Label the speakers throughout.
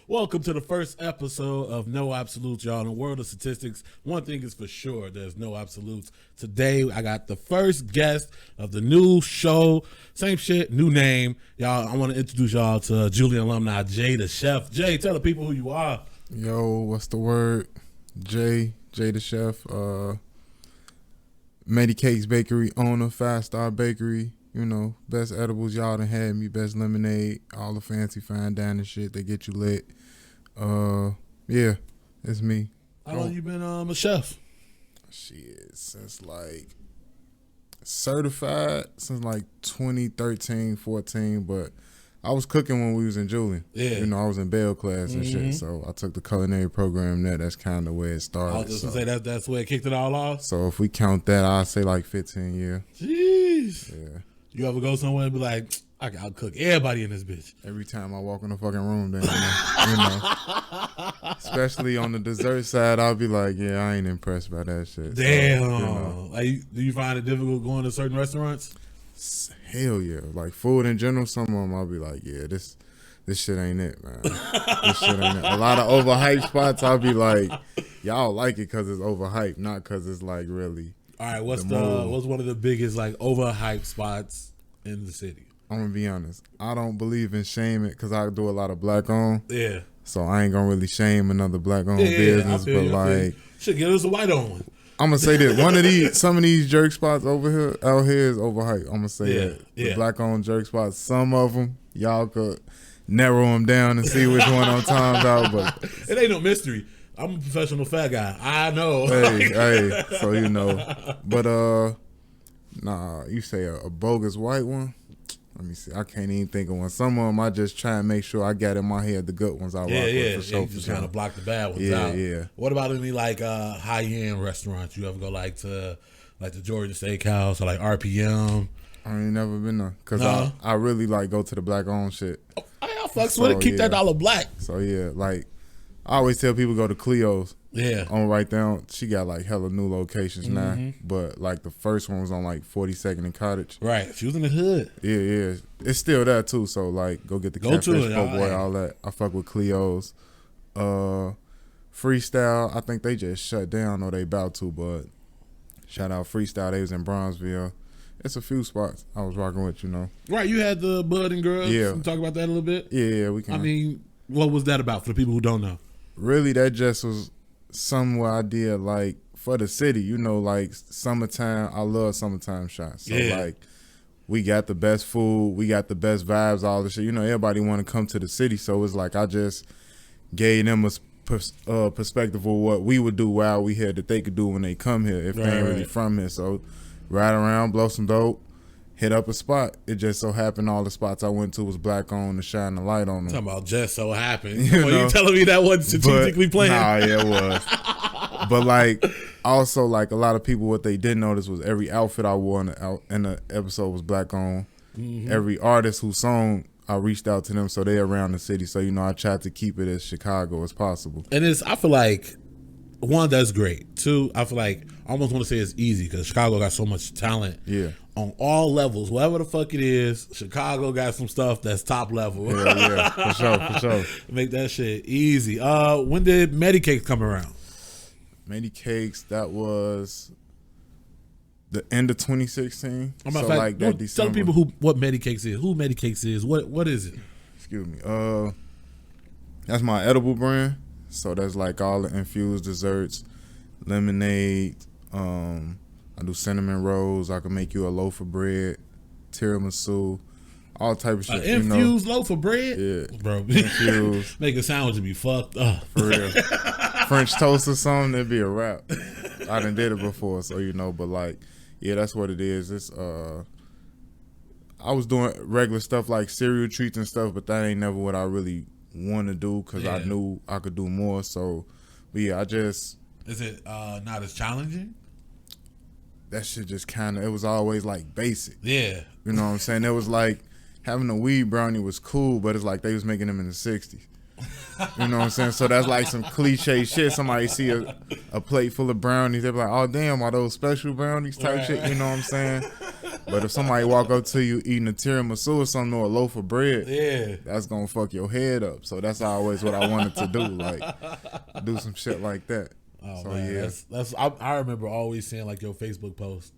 Speaker 1: Welcome to the first episode of No Absolutes, y'all. In the world of statistics, one thing is for sure, there's no absolutes. Today, I got the first guest of the new show. Same shit, new name. Y'all, I want to introduce y'all to Julian alumni, Jay the Chef. Jay, tell the people who you are.
Speaker 2: Yo, what's the word? Jay the Chef. Many Cakes Bakery owner, 5-star bakery. You know, best edibles y'all done had me, best lemonade, all the fancy fine dining shit. They get you lit. Yeah, it's me.
Speaker 1: How long you been a chef?
Speaker 2: Shit, since like certified since like 2013, 14, but I was cooking when we was in Julian.
Speaker 1: Yeah.
Speaker 2: You know, I was in Bell class and shit, so I took the culinary program there. That's kind of where it started.
Speaker 1: I was just gonna say that's where it kicked it all off.
Speaker 2: So if we count that, I'd say like 15 years.
Speaker 1: Jeez.
Speaker 2: Yeah.
Speaker 1: You ever go somewhere and be like, I'll cook everybody in this bitch?
Speaker 2: Every time I walk in the fucking room, then you know. Especially on the dessert side, I'll be like, yeah, I ain't impressed by that shit.
Speaker 1: Damn.
Speaker 2: So, you know.
Speaker 1: Like, do you find it difficult going to certain restaurants?
Speaker 2: Hell yeah. Like food in general, some of them I'll be like, yeah, this shit ain't it, man. This shit ain't it. A lot of overhyped spots, I'll be like, y'all like it because it's overhyped, not because it's like really.
Speaker 1: All right, what's one of the biggest like overhyped spots in the city?
Speaker 2: I'm gonna be honest. I don't believe in shaming because I do a lot of black owned.
Speaker 1: Yeah.
Speaker 2: So I ain't gonna really shame another black owned business, but like,
Speaker 1: should give us a white owned one.
Speaker 2: I'm gonna say this: some of these jerk spots out here is overhyped. I'm gonna say that the black owned jerk spots. Some of them y'all could narrow them down and see which one I'm talking about, but
Speaker 1: it ain't no mystery. I'm a professional fat guy. I know.
Speaker 2: Hey, so you know. But nah, you say a bogus white one? Let me see. I can't even think of one. Some of them I just try and make sure I got in my head the good ones I rock with for sure.
Speaker 1: You just kind of block the bad ones out. Yeah. What about any like high end restaurants? You ever go like to the Georgia Steakhouse or like RPM?
Speaker 2: I ain't never been there because I really like go to the black owned shit.
Speaker 1: Oh, I fucks with it. Keep that dollar black.
Speaker 2: So yeah, like I always tell people go to Cleo's.
Speaker 1: Yeah.
Speaker 2: On right down, she got like hella new locations now, but like the first one was on like 42nd and Cottage.
Speaker 1: Right. She was in the hood.
Speaker 2: Yeah. It's still there too. So like, go get the catfish po' boy, all that. I fuck with Cleo's. Freestyle, I think they just shut down or they about to, but shout out Freestyle. They was in Bronzeville. It's a few spots I was rocking with, you know. Right.
Speaker 1: You had the Bud and Girls.
Speaker 2: Yeah.
Speaker 1: Can we talk about that a little bit?
Speaker 2: Yeah, we can.
Speaker 1: I mean, what was that about for the people who don't know?
Speaker 2: Really, that just was somewhere I did like for the city, you know, like summertime. I love summertime shots. So like we got the best food, we got the best vibes, all this shit. You know, everybody want to come to the city, so it's like I just gave them a perspective of what we would do while we here that they could do when they come here if they ain't really from here. So ride around, blow some dope, hit up a spot. It just so happened all the spots I went to was black on to shine the light on them.
Speaker 1: Talking about just so happened. You telling me that wasn't strategically planned?
Speaker 2: Nah, yeah, it was. But like, also like a lot of people, what they didn't notice was every outfit I wore in the episode was black on. Every artist whose song I reached out to them, so they around the city. So you know, I tried to keep it as Chicago as possible.
Speaker 1: And I feel like one, that's great. Two, I feel like I almost want to say it's easy because Chicago got so much talent.
Speaker 2: Yeah.
Speaker 1: On all levels, whatever the fuck it is, Chicago got some stuff that's top level.
Speaker 2: Yeah, for sure.
Speaker 1: Make that shit easy. When did Medicakes come around?
Speaker 2: Medicakes, that was the end of 2016. So like that December.
Speaker 1: Tell people what Medicakes is. Who Medicakes is? What is it?
Speaker 2: Excuse me. That's my edible brand. So that's like all the infused desserts, lemonade. I do cinnamon rolls. I can make you a loaf of bread, tiramisu, all type of shit.
Speaker 1: Infused loaf of bread?
Speaker 2: Yeah.
Speaker 1: Bro,
Speaker 2: infused.
Speaker 1: Make a sandwich and be fucked up.
Speaker 2: For real. French toast or something, it'd be a wrap. I done did it before, so you know, but like, yeah, that's what it is. It's I was doing regular stuff like cereal treats and stuff, but that ain't never what I really want to do because I knew I could do more. So, but yeah, Is it
Speaker 1: not as challenging?
Speaker 2: That shit just kind of, it was always like basic.
Speaker 1: Yeah.
Speaker 2: You know what I'm saying? It was like having a weed brownie was cool, but it's like they was making them in the 60s. You know what I'm saying? So that's like some cliche shit. Somebody see a plate full of brownies, they be like, oh damn, are those special brownies type shit? You know what I'm saying? But if somebody walk up to you eating a tiramisu or something or a loaf of bread,
Speaker 1: Yeah.
Speaker 2: that's gonna fuck your head up. So that's always what I wanted to do, like do some shit like that.
Speaker 1: Oh
Speaker 2: So
Speaker 1: man,
Speaker 2: yeah,
Speaker 1: that's I remember always seeing like your Facebook post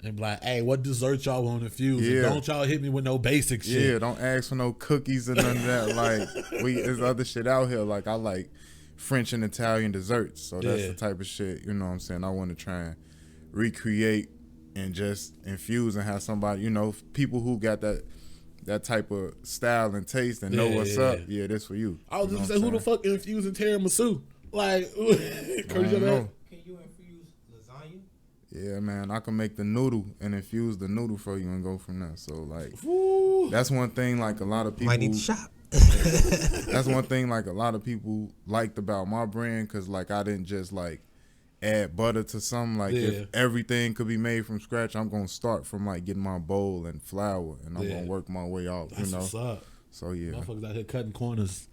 Speaker 1: and be like, hey, what dessert y'all want to infuse? And
Speaker 2: Yeah.
Speaker 1: don't y'all hit me with no basic shit.
Speaker 2: yeah. Don't ask for no cookies and none of that. Like there's other shit out here. Like I like French and Italian desserts. So that's
Speaker 1: Yeah.
Speaker 2: the type of shit, you know what I'm saying, I want to try and recreate and just infuse and have somebody, you know, people who got that type of style and taste and know what's up. Yeah, this for you.
Speaker 1: I was
Speaker 2: You know
Speaker 1: just
Speaker 2: what
Speaker 1: say,
Speaker 2: I'm
Speaker 1: who the fuck infusing tiramisu? Like,
Speaker 2: I don't know.
Speaker 3: Can you infuse lasagna?
Speaker 2: Yeah, man, I can make the noodle and infuse the noodle for you and go from there. So like,
Speaker 1: Woo.
Speaker 2: that's one thing like a lot of people.
Speaker 3: Might need to shop.
Speaker 2: That's one thing like a lot of people liked about my brand, because like I didn't just like add butter to something. Like if everything could be made from scratch, I'm gonna start from like getting my bowl and flour, and I'm gonna work my way out.
Speaker 1: That's
Speaker 2: you know,
Speaker 1: what's up.
Speaker 2: so yeah,
Speaker 1: Motherfuckers out here cutting corners.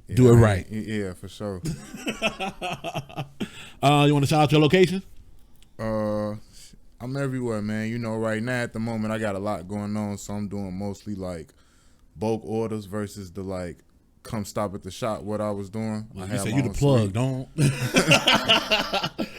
Speaker 2: yeah,
Speaker 1: Do it right.
Speaker 2: Yeah, for sure.
Speaker 1: You want to shout out your location?
Speaker 2: I'm everywhere, man. You know, right now at the moment I got a lot going on, so I'm doing mostly like bulk orders versus the like come stop at the shop. What I was doing, I
Speaker 1: You
Speaker 2: have
Speaker 1: say
Speaker 2: my
Speaker 1: you the
Speaker 2: own
Speaker 1: plug.
Speaker 2: suite.
Speaker 1: Don't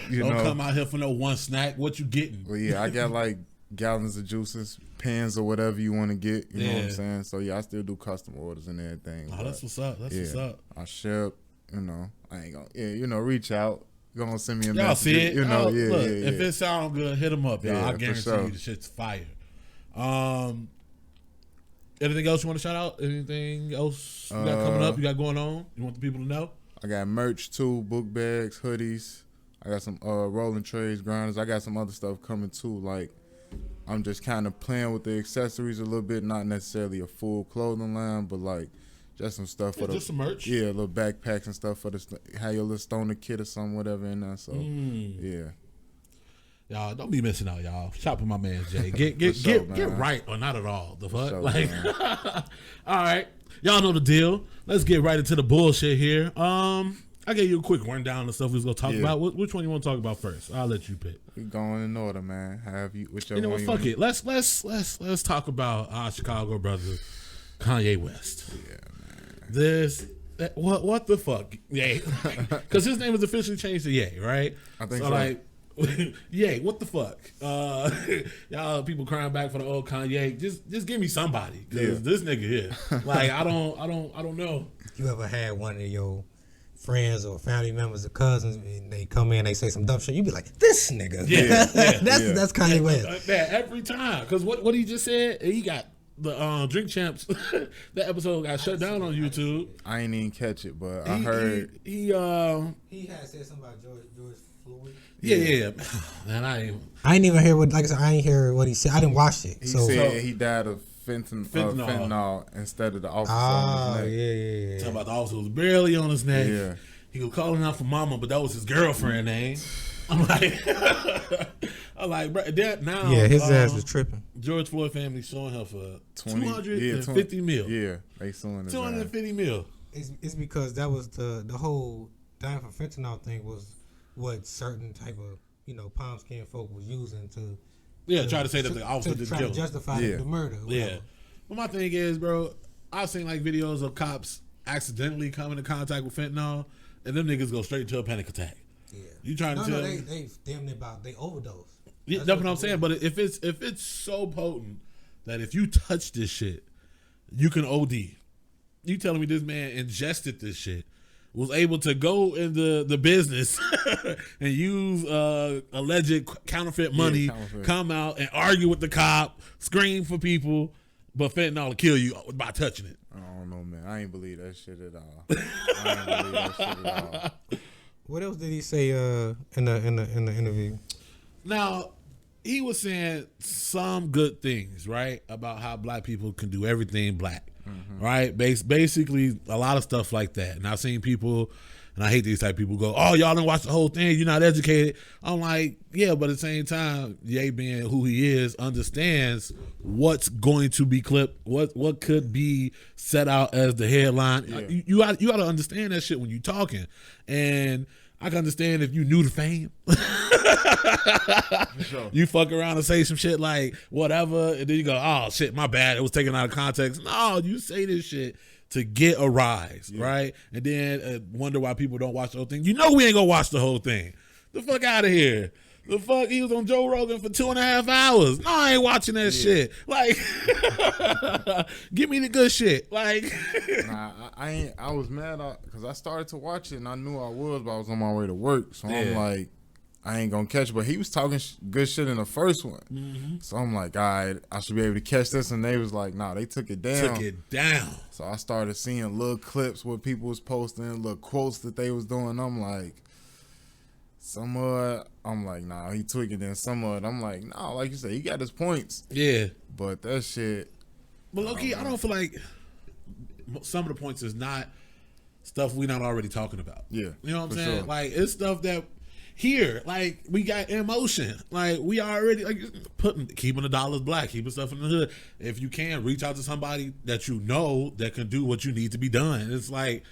Speaker 2: You
Speaker 1: don't
Speaker 2: know,
Speaker 1: come out here for no one snack. What you getting?
Speaker 2: Well, yeah, I got like gallons of juices, pans, or whatever you want to get. You know what I'm saying? So yeah, I still do custom orders and everything.
Speaker 1: Oh,
Speaker 2: but,
Speaker 1: that's what's up. That's what's up.
Speaker 2: I ship. You know, I ain't gonna. Yeah, you know, reach out. Gonna send me a
Speaker 1: Y'all
Speaker 2: message.
Speaker 1: see it?
Speaker 2: You know, yeah,
Speaker 1: Look,
Speaker 2: yeah.
Speaker 1: if it sound good, hit them up, y'all.
Speaker 2: Yeah,
Speaker 1: I
Speaker 2: for
Speaker 1: guarantee
Speaker 2: sure.
Speaker 1: you the shit's fire. Anything else you want to shout out? Anything else you got coming up? You got going on? You want the people to know?
Speaker 2: I got merch too, book bags, hoodies. I got some rolling trays, grinders. I got some other stuff coming too. Like I'm just kind of playing with the accessories a little bit, not necessarily a full clothing line, but like just some stuff for
Speaker 1: Just some merch.
Speaker 2: Yeah, little backpacks and stuff for have your little stoner kit or something, whatever in there. So yeah.
Speaker 1: Y'all don't be missing out, y'all. Shop with my man Jay. Get right or not at all. The fuck,
Speaker 2: sure,
Speaker 1: like. All right, y'all know the deal. Let's get right into the bullshit here. I gave you a quick rundown of stuff we was gonna talk about. Which one you want to talk about first? I'll let you pick.
Speaker 2: We going in order, man. Have you? Whichever
Speaker 1: You know what?
Speaker 2: one
Speaker 1: Fuck it. Let's talk about our Chicago brother, Kanye West.
Speaker 2: Yeah, man.
Speaker 1: What the fuck? Ye. Because his name is officially changed to Ye, right?
Speaker 2: I think
Speaker 1: so.
Speaker 2: so.
Speaker 1: Like, Ye, what the fuck? Y'all people crying back for the old Kanye. Just give me somebody, because this nigga here. Like I don't know.
Speaker 3: You ever had one of your friends or family members or cousins, and they come in, they say some dumb shit, you be like, this nigga.
Speaker 1: Yeah.
Speaker 3: That's Kanye West.
Speaker 1: Yeah, every time. Because what he just said, he got the Drink Champs. That episode got shut down on YouTube.
Speaker 2: I ain't even catch it, but I heard
Speaker 3: He had said something about George Floyd.
Speaker 1: Yeah. Man, I
Speaker 3: ain't even hear what, like I said, I ain't hear what he said. I didn't watch it.
Speaker 2: he said he died of fentanyl instead of the officer on his neck.
Speaker 3: Yeah.
Speaker 1: talking about the officer was barely on his neck.
Speaker 2: Yeah.
Speaker 1: He was calling out for mama, but that was his girlfriend name. I'm like, bro, that now.
Speaker 3: Yeah, his ass was tripping.
Speaker 1: George Floyd family suing her for
Speaker 2: 20
Speaker 1: $250 million.
Speaker 2: Yeah, they suing his ass.
Speaker 1: $250 million.
Speaker 3: It's because that was the whole dying for fentanyl thing was what certain type of palm skin folk was using to
Speaker 1: try to say that the officer didn't
Speaker 3: try
Speaker 1: kill
Speaker 3: to
Speaker 1: him.
Speaker 3: justify the murder.
Speaker 1: Yeah. But my thing is, bro, I've seen like videos of cops accidentally coming in contact with fentanyl, and them niggas go straight to a panic attack.
Speaker 3: Yeah.
Speaker 1: You trying to tell me?
Speaker 3: They damn near they overdose.
Speaker 1: Yeah, that's what I'm saying. But if it's so potent that if you touch this shit, you can OD. You telling me this man ingested this shit, was able to go into the business and use alleged counterfeit money, come out and argue with the cop, scream for people, but fentanyl will kill you by touching it.
Speaker 2: I don't know, man. I ain't believe that shit at all.
Speaker 3: What else did he say in the interview?
Speaker 1: Now, he was saying some good things, right, about how black people can do everything black, right? Basically, a lot of stuff like that. And I've seen people, and I hate these type of people, go, oh, y'all don't watch the whole thing, you're not educated. I'm like, yeah, but at the same time, Ye being who he is, understands what's going to be clipped, what could be set out as the headline. Yeah. You got to understand that shit when you're talking. And I can understand if you knew the fame.
Speaker 2: Sure.
Speaker 1: You fuck around and say some shit like whatever, and then you go, oh shit, my bad, it was taken out of context. No, you say this shit to get a rise, right? And then wonder why people don't watch the whole thing. You know we ain't gonna watch the whole thing. The fuck out of here. The fuck, he was on Joe Rogan for 2.5 hours. No, I ain't watching that shit. Like, give me the good shit. Like,
Speaker 2: nah, I ain't. I was mad because I started to watch it and I knew I was, but I was on my way to work. So I'm like, I ain't gonna catch it. But he was talking good shit in the first one. Mm-hmm. So I'm like, all right, I should be able to catch this. And they was like, nah, they took it down. So I started seeing little clips what people was posting, little quotes that they was doing. I'm like, some of it, I'm like, nah, he tweaking. Then some of it, I'm like, nah, like you said, he got his points.
Speaker 1: Yeah.
Speaker 2: But that shit.
Speaker 1: But low-key, I don't feel like some of the points is not stuff we not already talking about.
Speaker 2: Yeah.
Speaker 1: You know what I'm saying?
Speaker 2: Sure.
Speaker 1: Like, it's stuff that here, like, we got emotion. Like, we already, like, keeping the dollars black, keeping stuff in the hood. If you can, reach out to somebody that you know that can do what you need to be done. It's like,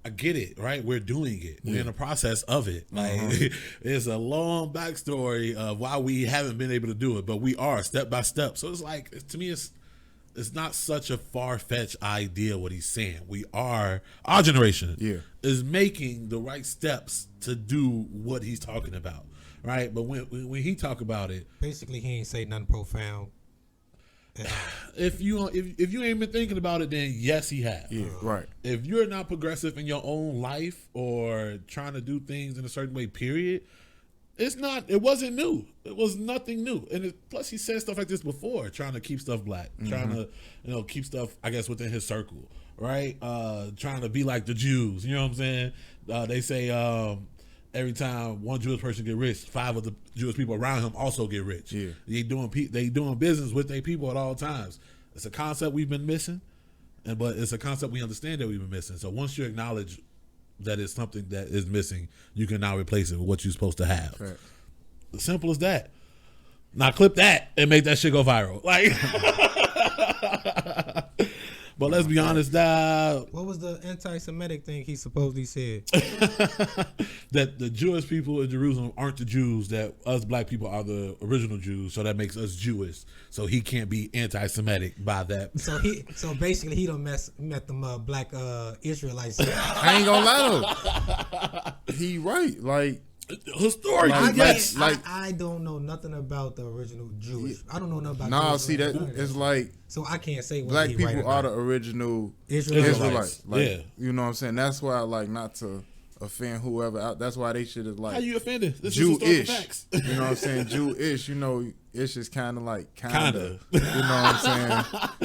Speaker 1: I get it, right? We're doing it. We're in the process of it. Like, it's a long backstory of why we haven't been able to do it, but we are step by step. So it's like, to me, it's not such a far-fetched idea what he's saying. We are, our generation is making the right steps to do what he's talking about, right? But when he talk about it,
Speaker 3: basically he ain't say nothing profound.
Speaker 1: If you ain't been thinking about it, then yes, he has.
Speaker 2: Yeah, right.
Speaker 1: If you're not progressive in your own life or trying to do things in a certain way, period, it wasn't new. It was nothing new. And plus he said stuff like this before, trying to keep stuff black, trying to, keep stuff, I guess, within his circle, right? Trying to be like the Jews, you know what I'm saying? They say, every time one Jewish person get rich, 5 of the Jewish people around him also get rich. Yeah, they doing business with their people at all times. It's a concept we've been missing, but it's a concept we understand that we've been missing. So once you acknowledge that it's something that is missing, you can now replace it with what you're supposed to have. Right. Simple as that. Now clip that and make that shit go viral. Like, but let's be honest,
Speaker 3: what was the anti-Semitic thing he supposedly said?
Speaker 1: That the Jewish people in Jerusalem aren't the Jews, that us black people are the original Jews, so that makes us Jewish. So he can't be anti-Semitic by that.
Speaker 3: So basically he done met them black Israelites.
Speaker 2: I ain't gonna lie though. He right. Like,
Speaker 1: historically,
Speaker 3: I don't know nothing about the original Jewish. I don't know nothing about.
Speaker 2: Nah, see that it's like,
Speaker 3: so I can't say what
Speaker 2: black
Speaker 3: he
Speaker 2: people
Speaker 3: right
Speaker 2: are the original Israelites. Like, you know what I'm saying? That's why I like not to offend whoever. That's why they shit is like,
Speaker 1: how you offended? This
Speaker 2: Jewish. Facts. You know what I'm saying? Jewish. You know, it's just kind of like kinda. You know what I'm saying?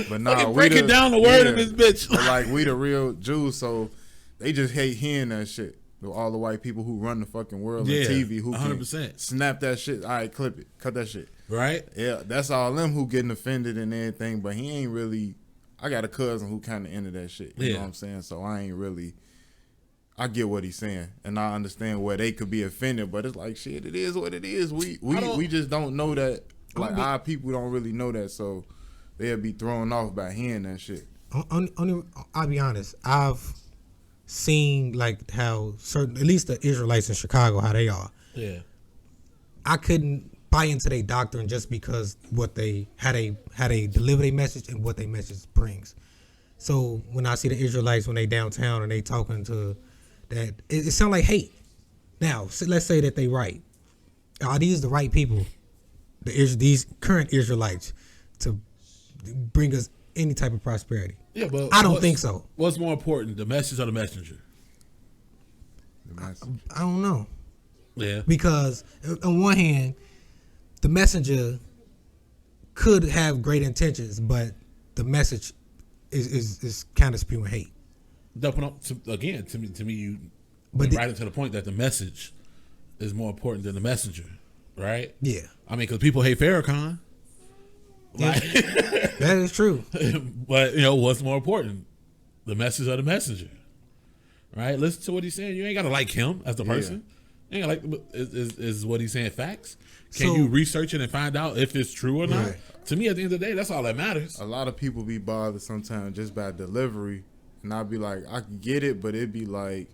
Speaker 2: But nah,
Speaker 1: break it down the word in this bitch.
Speaker 2: But like, we the real Jews, so they just hate hearing that shit. All the white people who run the fucking world on TV who 100%. Can snap that shit. All right, clip it. Cut that shit.
Speaker 1: Right?
Speaker 2: Yeah, that's all them who getting offended and everything, but he ain't really. I got a cousin who kind of into that shit. You know what I'm saying? So I ain't really. I get what he's saying, and I understand where they could be offended, but it's like, shit, it is what it is. We just don't know that. Like, our people don't really know that, so they'll be thrown off by hearing that shit.
Speaker 3: I'll be honest. I've seen like how certain, at least the Israelites in Chicago, how they are.
Speaker 1: Yeah.
Speaker 3: I couldn't buy into their doctrine just because how they deliver their message and what their message brings. So when I see the Israelites when they downtown and they talking to that, it sounds like hate. Now, let's say that they right. Are these the right people? These current Israelites to bring us any type of prosperity?
Speaker 1: Yeah, but
Speaker 3: I don't think so.
Speaker 1: What's more important, the message or the messenger?
Speaker 2: The message.
Speaker 3: I don't know.
Speaker 1: Yeah.
Speaker 3: Because on one hand, the messenger could have great intentions, but the message is kind of spewing hate.
Speaker 1: Again, to me, you went right into the point that the message is more important than the messenger, right?
Speaker 3: Yeah.
Speaker 1: I mean, because people hate Farrakhan.
Speaker 3: Like, that is true.
Speaker 1: But, what's more important? The message or the messenger, right? Listen to what he's saying. You ain't got to like him as the person. You ain't gotta like, is what he's saying facts? Can you research it and find out if it's true or not? To me, at the end of the day, that's all that matters.
Speaker 2: A lot of people be bothered sometimes just by delivery. And I'll be like, I can get it, but it'd be like,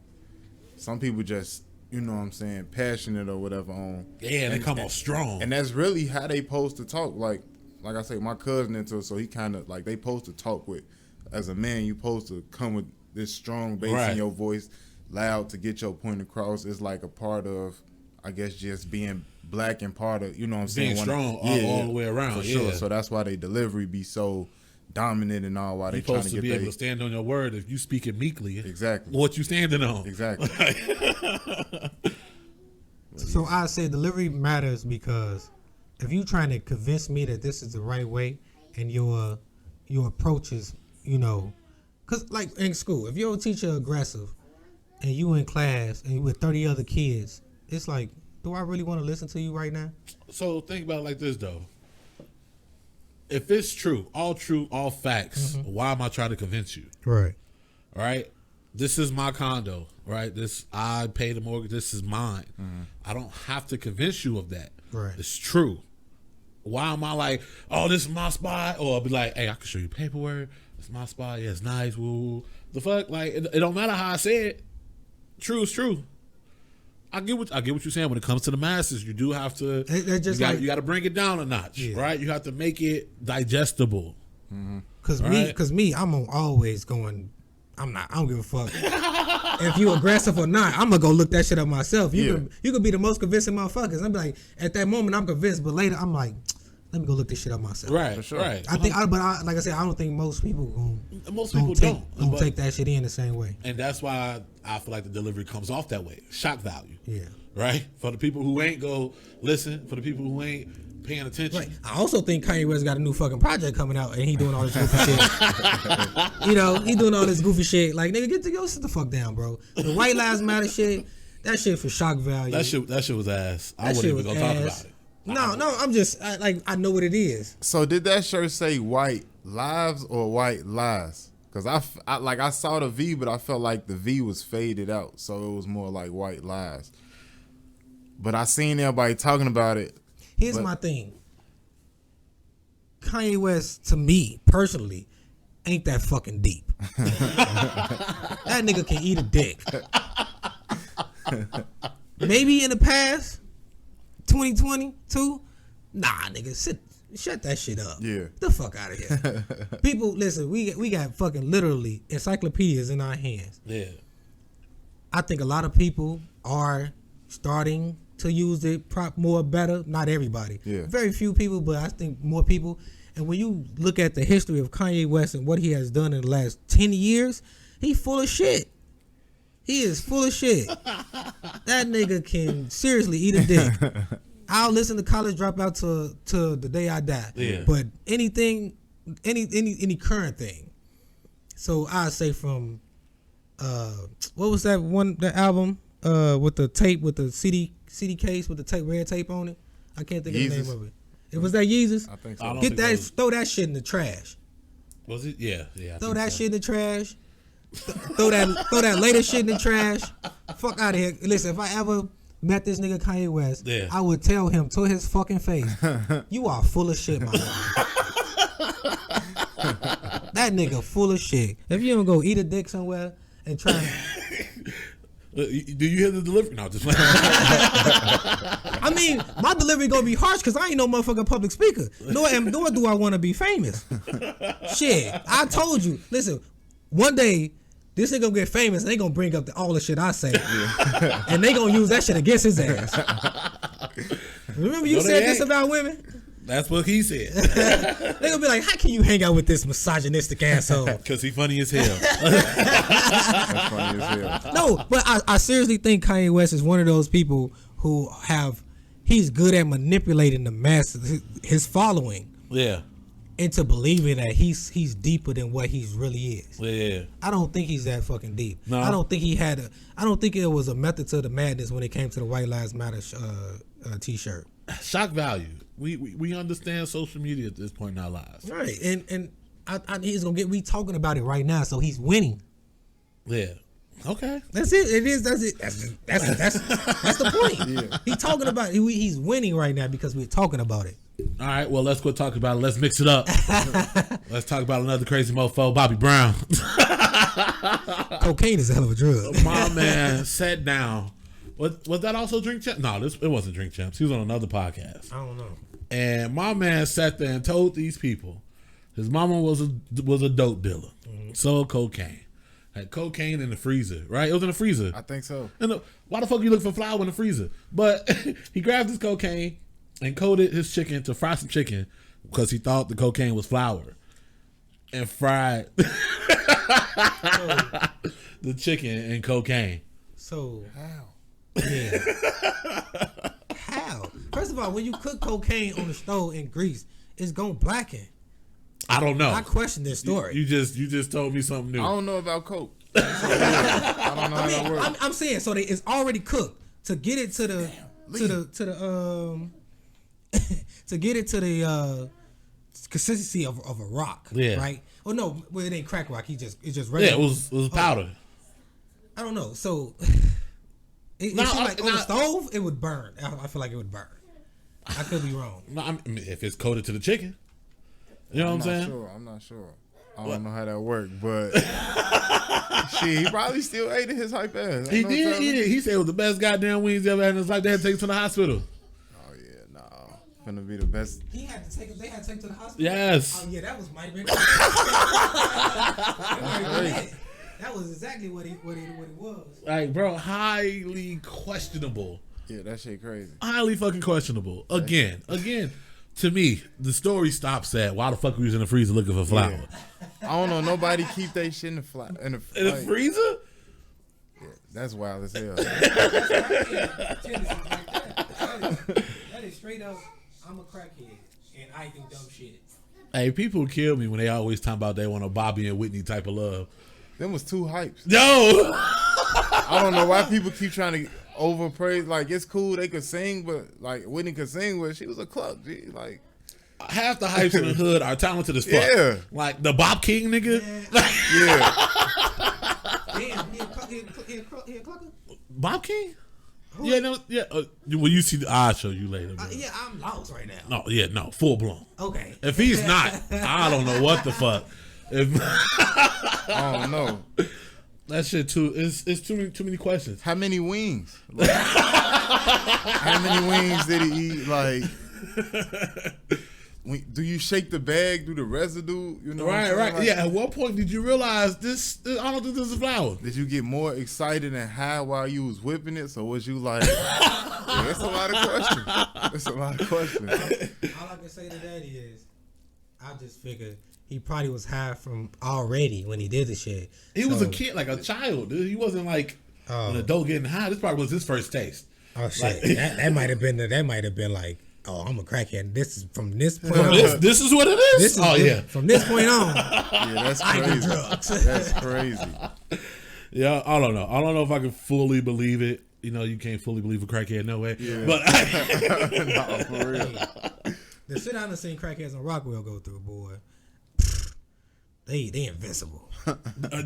Speaker 2: some people just you know what I'm saying, passionate or whatever on.
Speaker 1: Yeah, they come off strong.
Speaker 2: And that's really how they supposed to talk. Like I say, my cousin into it, so he kind of like they supposed to talk with. As a man, you supposed to come with this strong bass in your voice, loud to get your point across. It's like a part of, I guess, just being black and part of, you know what I'm saying?
Speaker 1: Being strong all the way around.
Speaker 2: For sure. So that's why they delivery be so dominant and all. Why they trying to get
Speaker 1: be able to stand on your word if you speak it meekly.
Speaker 2: Exactly.
Speaker 1: What you standing on.
Speaker 2: Exactly.
Speaker 3: So I say delivery matters because if you trying to convince me that this is the right way and your approach is, you know, because like in school, if your teacher aggressive and you in class and you with 30 other kids, it's like, do I really want to listen to you right now?
Speaker 1: So think about it like this, though. If it's true, all facts, why am I trying to convince you?
Speaker 3: Right.
Speaker 1: All right? This is my condo, right? I pay the mortgage. This is mine. I don't have to convince you of that.
Speaker 3: Right.
Speaker 1: It's true. Why am I like, oh, this is my spot? Or I'll be like, hey, I can show you paperwork. It's my spot. Yeah, it's nice. Woo. The fuck? Like, it don't matter how I say it. True is true. I get what you're saying. When it comes to the masses, you do have to. You got to bring it down a notch, right? You have to make it digestible.
Speaker 3: Cause me, I'm always going. I don't give a fuck if you aggressive or not. I'm gonna go look that shit up myself. You could be the most convincing motherfuckers. I'm like, at that moment I'm convinced, but later I'm like, let me go look this shit up myself.
Speaker 1: Right, for sure. Right.
Speaker 3: I think, like I said, I don't think most people don't take that shit in the same way.
Speaker 1: And that's why I feel like the delivery comes off that way. Shock value.
Speaker 3: Yeah.
Speaker 1: Right? For the people who ain't go listen, for the people who ain't paying attention.
Speaker 3: Right. I also think Kanye West got a new fucking project coming out and he doing all this goofy shit. You know, he doing all this goofy shit. Like, nigga, sit the fuck down, bro. The White Lives Matter shit, that shit for shock value.
Speaker 1: That shit was ass. I wouldn't even go talk about it.
Speaker 3: No, I'm just I know what it is.
Speaker 2: So did that shirt say white lives or white lies? Because I saw the V, but I felt like the V was faded out, so it was more like white lies. But I seen everybody talking about it.
Speaker 3: Here's my thing. Kanye West, to me personally, ain't that fucking deep. That nigga can eat a dick. Maybe in the past. 2022? Nah, nigga, shut that shit up.
Speaker 2: Yeah.
Speaker 3: The fuck out of here. People, listen, we got fucking literally encyclopedias in our hands.
Speaker 1: Yeah.
Speaker 3: I think a lot of people are starting to use it more better. Not everybody.
Speaker 2: Yeah.
Speaker 3: Very few people, but I think more people. And when you look at the history of Kanye West and what he has done in the last 10 years, he full of shit. He is full of shit. That nigga can seriously eat a dick. I'll listen to College Dropout to the day I die.
Speaker 1: Yeah.
Speaker 3: But anything, any current thing. So I say from, what was that album with the tape with the CD case with the red tape on it? I can't think of the name of it. It was that Yeezus?
Speaker 2: I think so.
Speaker 3: Throw that shit in the trash.
Speaker 1: Was it? Yeah.
Speaker 3: Throw that shit in the trash. Throw that latest shit in the trash. Fuck out of here. Listen, if I ever met this nigga Kanye West, I would tell him to his fucking face, you are full of shit, my nigga. That nigga full of shit. If you don't go eat a dick somewhere and try
Speaker 1: do you hear the delivery? No, just
Speaker 3: I mean, my delivery gonna be harsh because I ain't no motherfucking public speaker. Nor do I want to be famous. Shit, I told you. Listen, one day this nigga gonna get famous and they gonna bring up all the shit I say, and they gonna use that shit against his ass. Remember you said this about women?
Speaker 1: That's what he said.
Speaker 3: They gonna be like, how can you hang out with this misogynistic asshole?
Speaker 1: Because he funny as hell.
Speaker 2: That's funny as hell.
Speaker 3: No, but I seriously think Kanye West is one of those people who he's good at manipulating the masses, his following.
Speaker 1: Yeah.
Speaker 3: Into believing that he's deeper than what he really is.
Speaker 1: Yeah.
Speaker 3: I don't think he's that fucking deep.
Speaker 1: No.
Speaker 3: I don't think it was a method to the madness when it came to the White Lives Matter t-shirt.
Speaker 1: Shock value. We understand social media at this point in our lives.
Speaker 3: Right. And he's gonna we talking about it right now, so he's winning.
Speaker 1: Yeah. Okay.
Speaker 3: That's it. It is. That's it. That's the point. Yeah. He's talking about he's winning right now because we're talking about it.
Speaker 1: All right, well, let's quit talking about it. Let's mix it up. Let's talk about another crazy mofo, Bobby Brown.
Speaker 3: Cocaine is a hell of a drug.
Speaker 1: My man sat down Was that also Drink Champs? No, it wasn't Drink Champs. He was on another podcast.
Speaker 3: I don't know.
Speaker 1: And my man sat there and told these people his mama was a dope dealer, sold cocaine, had cocaine in the freezer. Right? It was in the freezer.
Speaker 2: I think so.
Speaker 1: And why the fuck you look for flour in the freezer? But he grabbed his cocaine and coated his chicken to fry some chicken because he thought the cocaine was flour, and fried the chicken and cocaine.
Speaker 3: So
Speaker 2: How?
Speaker 3: yeah. How? First of all, when you cook cocaine on the stove in grease, it's gonna blacken.
Speaker 1: I don't know.
Speaker 3: I question this story.
Speaker 1: You just told me something new.
Speaker 2: I don't know about coke. I don't know how that works.
Speaker 3: I'm saying so it's already cooked to get it to the to get it to the consistency of a rock.
Speaker 1: Yeah.
Speaker 3: Right. Oh no, well it ain't crack rock. It's just regular.
Speaker 1: Yeah, it was powder.
Speaker 3: I don't know. So it
Speaker 1: No,
Speaker 3: seemed like on
Speaker 1: no.
Speaker 3: the stove it would burn. I feel like it would burn. I could be wrong.
Speaker 1: No, I mean, if it's coated to the chicken, you know what I'm saying?
Speaker 2: I'm not sure. I don't know how that worked, but shit, he probably still ate his hype ass.
Speaker 1: He did. He said it was the best goddamn wings he ever had in his life. They had to take him to the hospital.
Speaker 2: Oh yeah, nah, finna be the best.
Speaker 3: He had to take him. They had to take him to the hospital.
Speaker 1: Yes.
Speaker 3: Oh yeah, that might have been. That was exactly what he was.
Speaker 1: Like, bro, highly questionable.
Speaker 2: Yeah, that shit crazy.
Speaker 1: Highly fucking questionable. Again, to me, the story stops at why the fuck we was in the freezer looking for flour.
Speaker 2: Yeah. I don't know. Nobody keep their shit in the
Speaker 1: In the freezer?
Speaker 2: Yeah, that's wild as hell.
Speaker 3: That is straight up. I'm a crackhead and I do dumb shit.
Speaker 1: Hey, people kill me when they always talk about they want a Bobby and Whitney type of love.
Speaker 2: Them was two hypes.
Speaker 1: Yo!
Speaker 2: I don't know why people keep trying to overpraise. Like, it's cool they could sing, but like Whitney could sing, but she was a cluck. G. Like,
Speaker 1: half the hypes in the hood are talented as fuck.
Speaker 2: Yeah.
Speaker 1: Like the Bob King nigga.
Speaker 2: yeah.
Speaker 3: Damn, he a clucker?
Speaker 1: Bob King? Yeah, no, yeah. Well, you see, I'll show you later. Bro.
Speaker 3: Yeah, I'm lost right now.
Speaker 1: No, yeah, no, full blown.
Speaker 3: Okay.
Speaker 1: If he's not, I don't know what the fuck.
Speaker 2: I don't know.
Speaker 1: That shit too. It's too many questions.
Speaker 2: How many wings? Like, how many wings did he eat? Like, do you shake the bag? Do the residue? You know,
Speaker 1: Right.
Speaker 2: Like,
Speaker 1: Yeah. At what point did you realize this? I don't think this is flour.
Speaker 2: Did you get more excited and high while you was whipping it? So was you like? Yeah, that's a lot of questions. That's a lot of questions.
Speaker 3: All I can say to that is, I just figured he probably was high from already when he did the shit.
Speaker 1: He was a kid, like a child, dude. He wasn't like an adult getting high. This probably was his first taste.
Speaker 3: Oh shit! Like, that might have been like, oh, I'm a crackhead. This is from this point on.
Speaker 1: This is what it is.
Speaker 3: From this point on.
Speaker 2: Yeah, that's
Speaker 3: I do
Speaker 2: crazy.
Speaker 3: drugs.
Speaker 2: That's crazy.
Speaker 1: Yeah, I don't know. I don't know if I can fully believe it. You know, you can't fully believe a crackhead, no way.
Speaker 2: Yeah.
Speaker 1: But
Speaker 2: No, for real.
Speaker 3: The shit I done seen crackheads on Rockwell go through, boy. They invincible.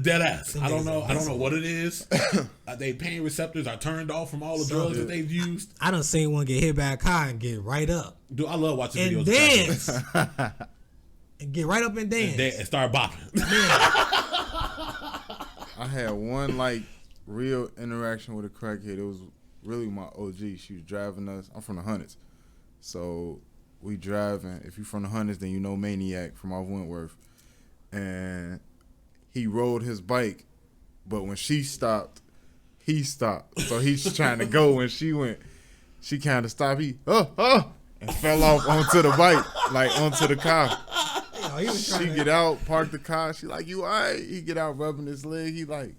Speaker 1: Dead ass. I don't know what it is. They pain receptors are turned off from all the drugs that they've used.
Speaker 3: I done seen one get hit by a car and get right up.
Speaker 1: Dude, I love watching
Speaker 3: And
Speaker 1: videos.
Speaker 3: dance. And get right up and dance.
Speaker 1: And start bopping.
Speaker 2: I had one like real interaction with a crackhead. It was really my OG. She was driving us. I'm from the Hundreds, so we driving. If you from the Hundreds, then you know Maniac from off Wentworth. And he rode his bike, but when she stopped, he stopped. So he's trying to go. When she went, she kind of stopped. He and fell off onto the bike, like onto the car. She get out, park the car. She like, you all right? He get out rubbing his leg. He like,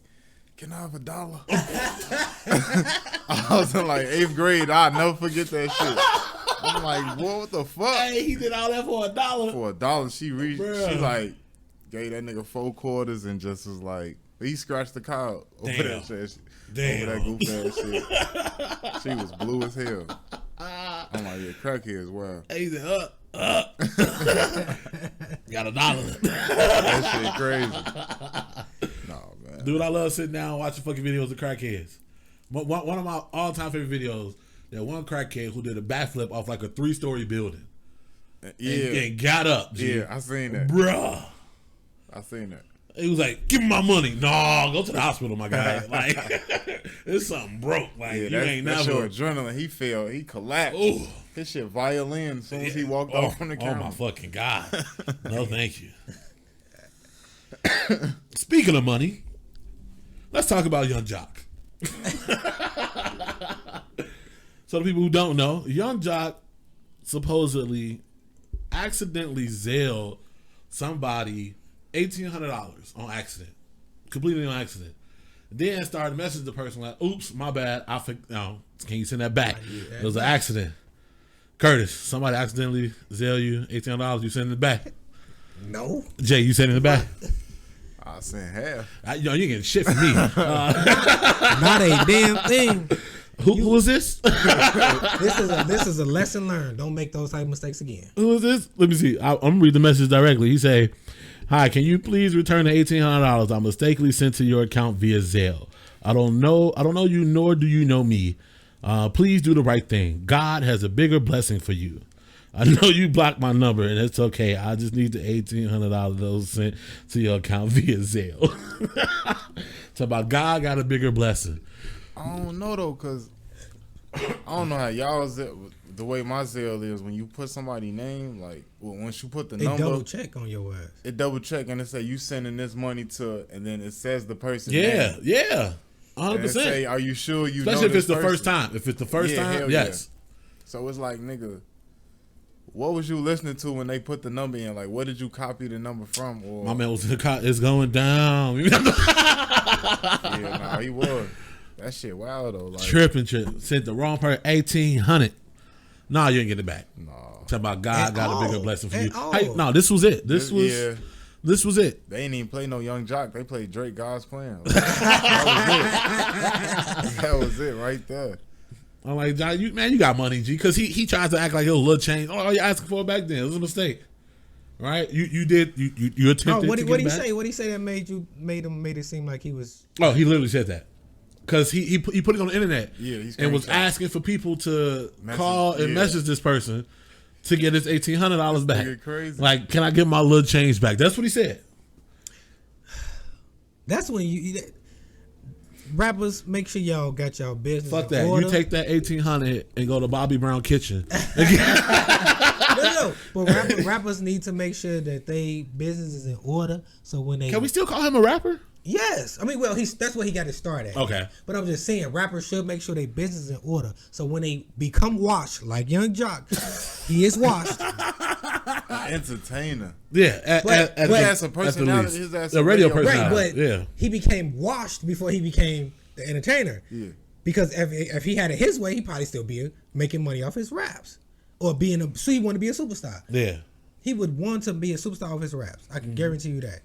Speaker 2: can I have $1? I was in like 8th grade. I'll never forget that shit. I'm like, what the fuck?
Speaker 1: Hey, he did all that for $1.
Speaker 2: For $1, she reached.
Speaker 1: Bruh.
Speaker 2: She like gave that nigga 4 quarters and just was like, he scratched the car over that shit.
Speaker 1: Damn.
Speaker 2: Over that goof ass shit. She was blue as hell. I'm like, yeah, crackhead as well.
Speaker 1: Hey, he said, got $1.
Speaker 2: That shit crazy. No, man.
Speaker 1: Dude, I love sitting down and watching fucking videos of crackheads. One of my all-time favorite videos, that one crackhead who did a backflip off like a 3-story building.
Speaker 2: Yeah.
Speaker 1: And got up, G.
Speaker 2: Yeah, I seen that.
Speaker 1: Bruh.
Speaker 2: I seen that.
Speaker 1: He was like, give me my money. No, go to the hospital, my guy. Like, It's something broke. Like
Speaker 2: Yeah,
Speaker 1: you ain't
Speaker 2: that's
Speaker 1: never.
Speaker 2: your adrenaline. He fell. He collapsed.
Speaker 1: Ooh.
Speaker 2: His shit violin as soon as he walked off from the
Speaker 1: Oh
Speaker 2: camera.
Speaker 1: my fucking God. No, thank you. Speaking of money, let's talk about Young Jock. So the people who don't know, Young Jock supposedly accidentally Zelled somebody $1,800 on accident. Completely on accident. Then started messaging the person like, oops, my bad. No, can you send that back? It was an accident. Curtis, somebody accidentally Zell you $1,800, you sending it back?
Speaker 3: No.
Speaker 1: Jay, you sending it back?
Speaker 2: I sent half.
Speaker 1: You ain't getting shit from me.
Speaker 3: Not a damn thing.
Speaker 1: Who is this?
Speaker 3: This is a lesson learned. Don't make those type of mistakes again.
Speaker 1: Who is this? Let me see. I'm gonna read the message directly. He say, "Hi, can you please return the $1,800 I mistakenly sent to your account via Zelle? I don't know you, nor do you know me. Please do the right thing. God has a bigger blessing for you. I know you blocked my number, and it's okay. I just need the $1,800 those sent to your account via Zelle." Talk about God got a bigger blessing.
Speaker 2: I don't know though, cause I don't know how y'all the way my Zelle is. When you put somebody's name, like once you put the number,
Speaker 3: double check on your ass.
Speaker 2: It double check and it say you sending this money to, and then it says the person.
Speaker 1: Yeah,
Speaker 2: name.
Speaker 1: yeah, 100%.
Speaker 2: Say, are you sure you?
Speaker 1: Especially
Speaker 2: know
Speaker 1: if it's
Speaker 2: this
Speaker 1: the
Speaker 2: person?
Speaker 1: first time. If it's the first time,
Speaker 2: hell
Speaker 1: yes.
Speaker 2: Yeah. So it's like, nigga, what was you listening to when they put the number in? Like, what did you copy the number from? Or
Speaker 1: My man was in the car. It's going down.
Speaker 2: yeah, nah, he was. That shit wild though. Like,
Speaker 1: Tripping. Sent the wrong person $1,800. Nah, you ain't getting it back.
Speaker 2: no.
Speaker 1: Talk about God got a bigger blessing for you.
Speaker 3: all.
Speaker 1: Hey, no, this was it. This was it.
Speaker 2: They ain't even play no Young Jock. They played Drake God's Plan. Like, that was it right there.
Speaker 1: I'm like, John, you got money, G, because he tries to act like it was a little change. Oh, you asking for it back then? It was a mistake, right? You attempted.
Speaker 3: No, what
Speaker 1: to
Speaker 3: did
Speaker 1: get
Speaker 3: he
Speaker 1: it
Speaker 3: say? What did he say that made it seem like he was?
Speaker 1: Oh, he literally said that because he put it on the internet.
Speaker 2: Yeah, he's
Speaker 1: and was asking for people to call and message this person to get his $1,800 back.
Speaker 2: Crazy.
Speaker 1: Like, can I get my little change back? That's what he said.
Speaker 3: That's when rappers, make sure y'all got y'all business.
Speaker 1: Fuck that.
Speaker 3: Order.
Speaker 1: You take that $1,800 and go to Bobby Brown Kitchen.
Speaker 3: No. But rappers need to make sure that they business is in order. So when they
Speaker 1: Can we still call him a rapper?
Speaker 3: Yes, I mean, well, that's what he got to start at.
Speaker 1: Okay,
Speaker 3: but I'm just saying, rappers should make sure their business is in order. So when they become washed, like Young Jock, he is washed.
Speaker 2: Entertainer.
Speaker 1: Yeah,
Speaker 2: as a personality, his ass
Speaker 1: a radio
Speaker 3: Right,
Speaker 1: personality.
Speaker 3: but he became washed before he became the entertainer.
Speaker 2: Yeah.
Speaker 3: Because if he had it his way, he'd probably still be making money off his raps, or he want to be a superstar.
Speaker 1: Yeah,
Speaker 3: he would want to be a superstar off his raps. I can guarantee you that.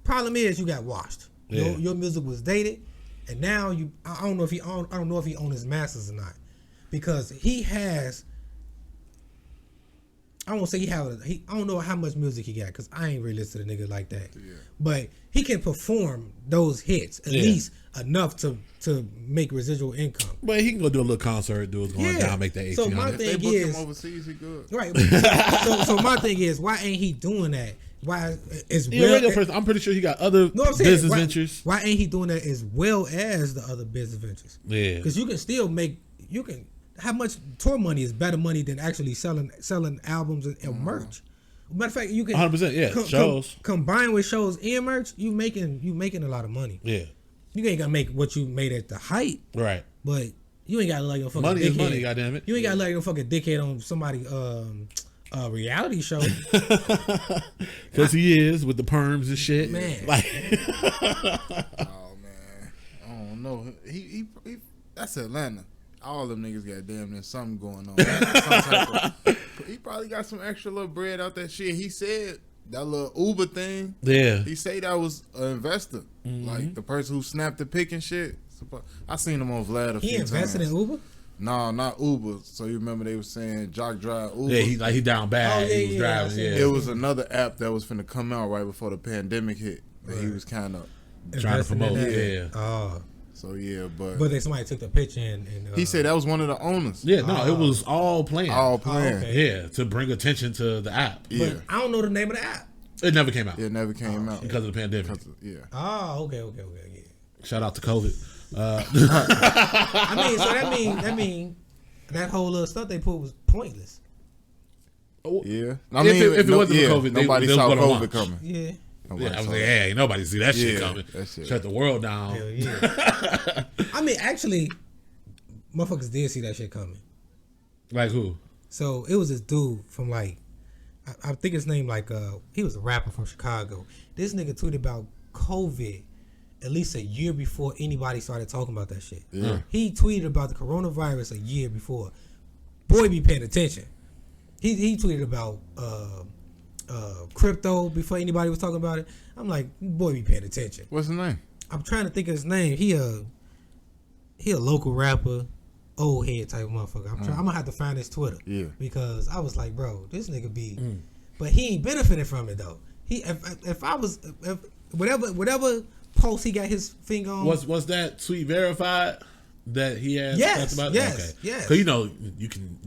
Speaker 3: Problem is, you got washed.
Speaker 1: Yeah.
Speaker 3: Your music was dated, and now I don't know if he own his masters or not, because he has. I won't say I don't know how much music he got, because I ain't really listened to the nigga like that.
Speaker 2: Yeah.
Speaker 3: But he can perform those hits at least enough to make residual income.
Speaker 1: but he can go do a little concert, do what's going down, make that $1,800.
Speaker 3: So my
Speaker 2: If they
Speaker 3: thing
Speaker 2: book
Speaker 3: is,
Speaker 2: him overseas, he good.
Speaker 3: right. so my thing is, why ain't he doing that? Why is
Speaker 1: radio person? I'm pretty sure he got other business ventures.
Speaker 3: Why ain't he doing that as well as the other business ventures?
Speaker 1: Yeah,
Speaker 3: because you can still how much tour money is better money than actually selling albums and merch. Matter of fact, you can
Speaker 1: 100%. Yeah, shows
Speaker 3: combined with shows and merch. You making a lot of money.
Speaker 1: Yeah,
Speaker 3: you ain't gonna make what you made at the height,
Speaker 1: right?
Speaker 3: But you ain't got to like a fucking
Speaker 1: money
Speaker 3: dickhead.
Speaker 1: is money. Goddamn it,
Speaker 3: you ain't got to like a fucking dickhead on somebody reality show.
Speaker 1: Because he is with the perms and shit.
Speaker 3: Man,
Speaker 1: like,
Speaker 2: oh man, I don't know. He that's Atlanta. All them niggas got damn near something going on. He probably got some extra little bread out that shit. He said that little Uber thing.
Speaker 1: Yeah.
Speaker 2: He said that was an investor. Mm-hmm. Like the person who snapped the pick and shit. I seen him on Vlad a few times. He
Speaker 3: invested in Uber?
Speaker 2: No, not Uber. So you remember they were saying Jock drive Uber?
Speaker 1: Yeah, he down bad. He was driving. Yeah.
Speaker 2: It was another app that was finna come out right before the pandemic hit. That he was kind of
Speaker 1: trying to promote. Yeah.
Speaker 3: Oh.
Speaker 2: So yeah, but
Speaker 3: then somebody took the picture and
Speaker 2: he said that was one of the owners.
Speaker 1: Yeah, no, it was all planned.
Speaker 2: All planned.
Speaker 3: Okay.
Speaker 1: Yeah, to bring attention to the app.
Speaker 2: Yeah.
Speaker 3: But I don't know the name of the app.
Speaker 1: It never came out.
Speaker 2: It never came out
Speaker 1: because of the pandemic.
Speaker 3: Oh, okay, yeah.
Speaker 1: Shout out to COVID.
Speaker 3: I mean, so that mean that whole little stuff they put was pointless.
Speaker 2: Yeah.
Speaker 1: If it wasn't for COVID,
Speaker 2: nobody
Speaker 1: they
Speaker 2: saw
Speaker 1: was gonna
Speaker 2: COVID
Speaker 1: launch.
Speaker 2: coming.
Speaker 3: Yeah.
Speaker 1: Yeah, I was like, hey, ain't nobody see that shit coming.
Speaker 2: That shit.
Speaker 1: Shut the world down.
Speaker 3: Hell yeah. I mean, actually, motherfuckers did see that shit coming.
Speaker 1: Like who?
Speaker 3: So it was this dude from like, I think his name like, he was a rapper from Chicago. This nigga tweeted about COVID at least a year before anybody started talking about that shit.
Speaker 2: Yeah.
Speaker 3: He tweeted about the coronavirus a year before. Boy, be paying attention. He tweeted about crypto before anybody was talking about it. I'm like, boy, be paying attention.
Speaker 2: What's his name?
Speaker 3: I'm trying to think of his name. He a local rapper, old head type of motherfucker. I'm gonna have to find his Twitter.
Speaker 2: Yeah.
Speaker 3: Because I was like, bro, this nigga be, but he ain't benefiting from it though. If whatever post he got his finger on.
Speaker 1: Was that tweet verified? That he had talked about?
Speaker 3: Yes.
Speaker 1: Because you know you can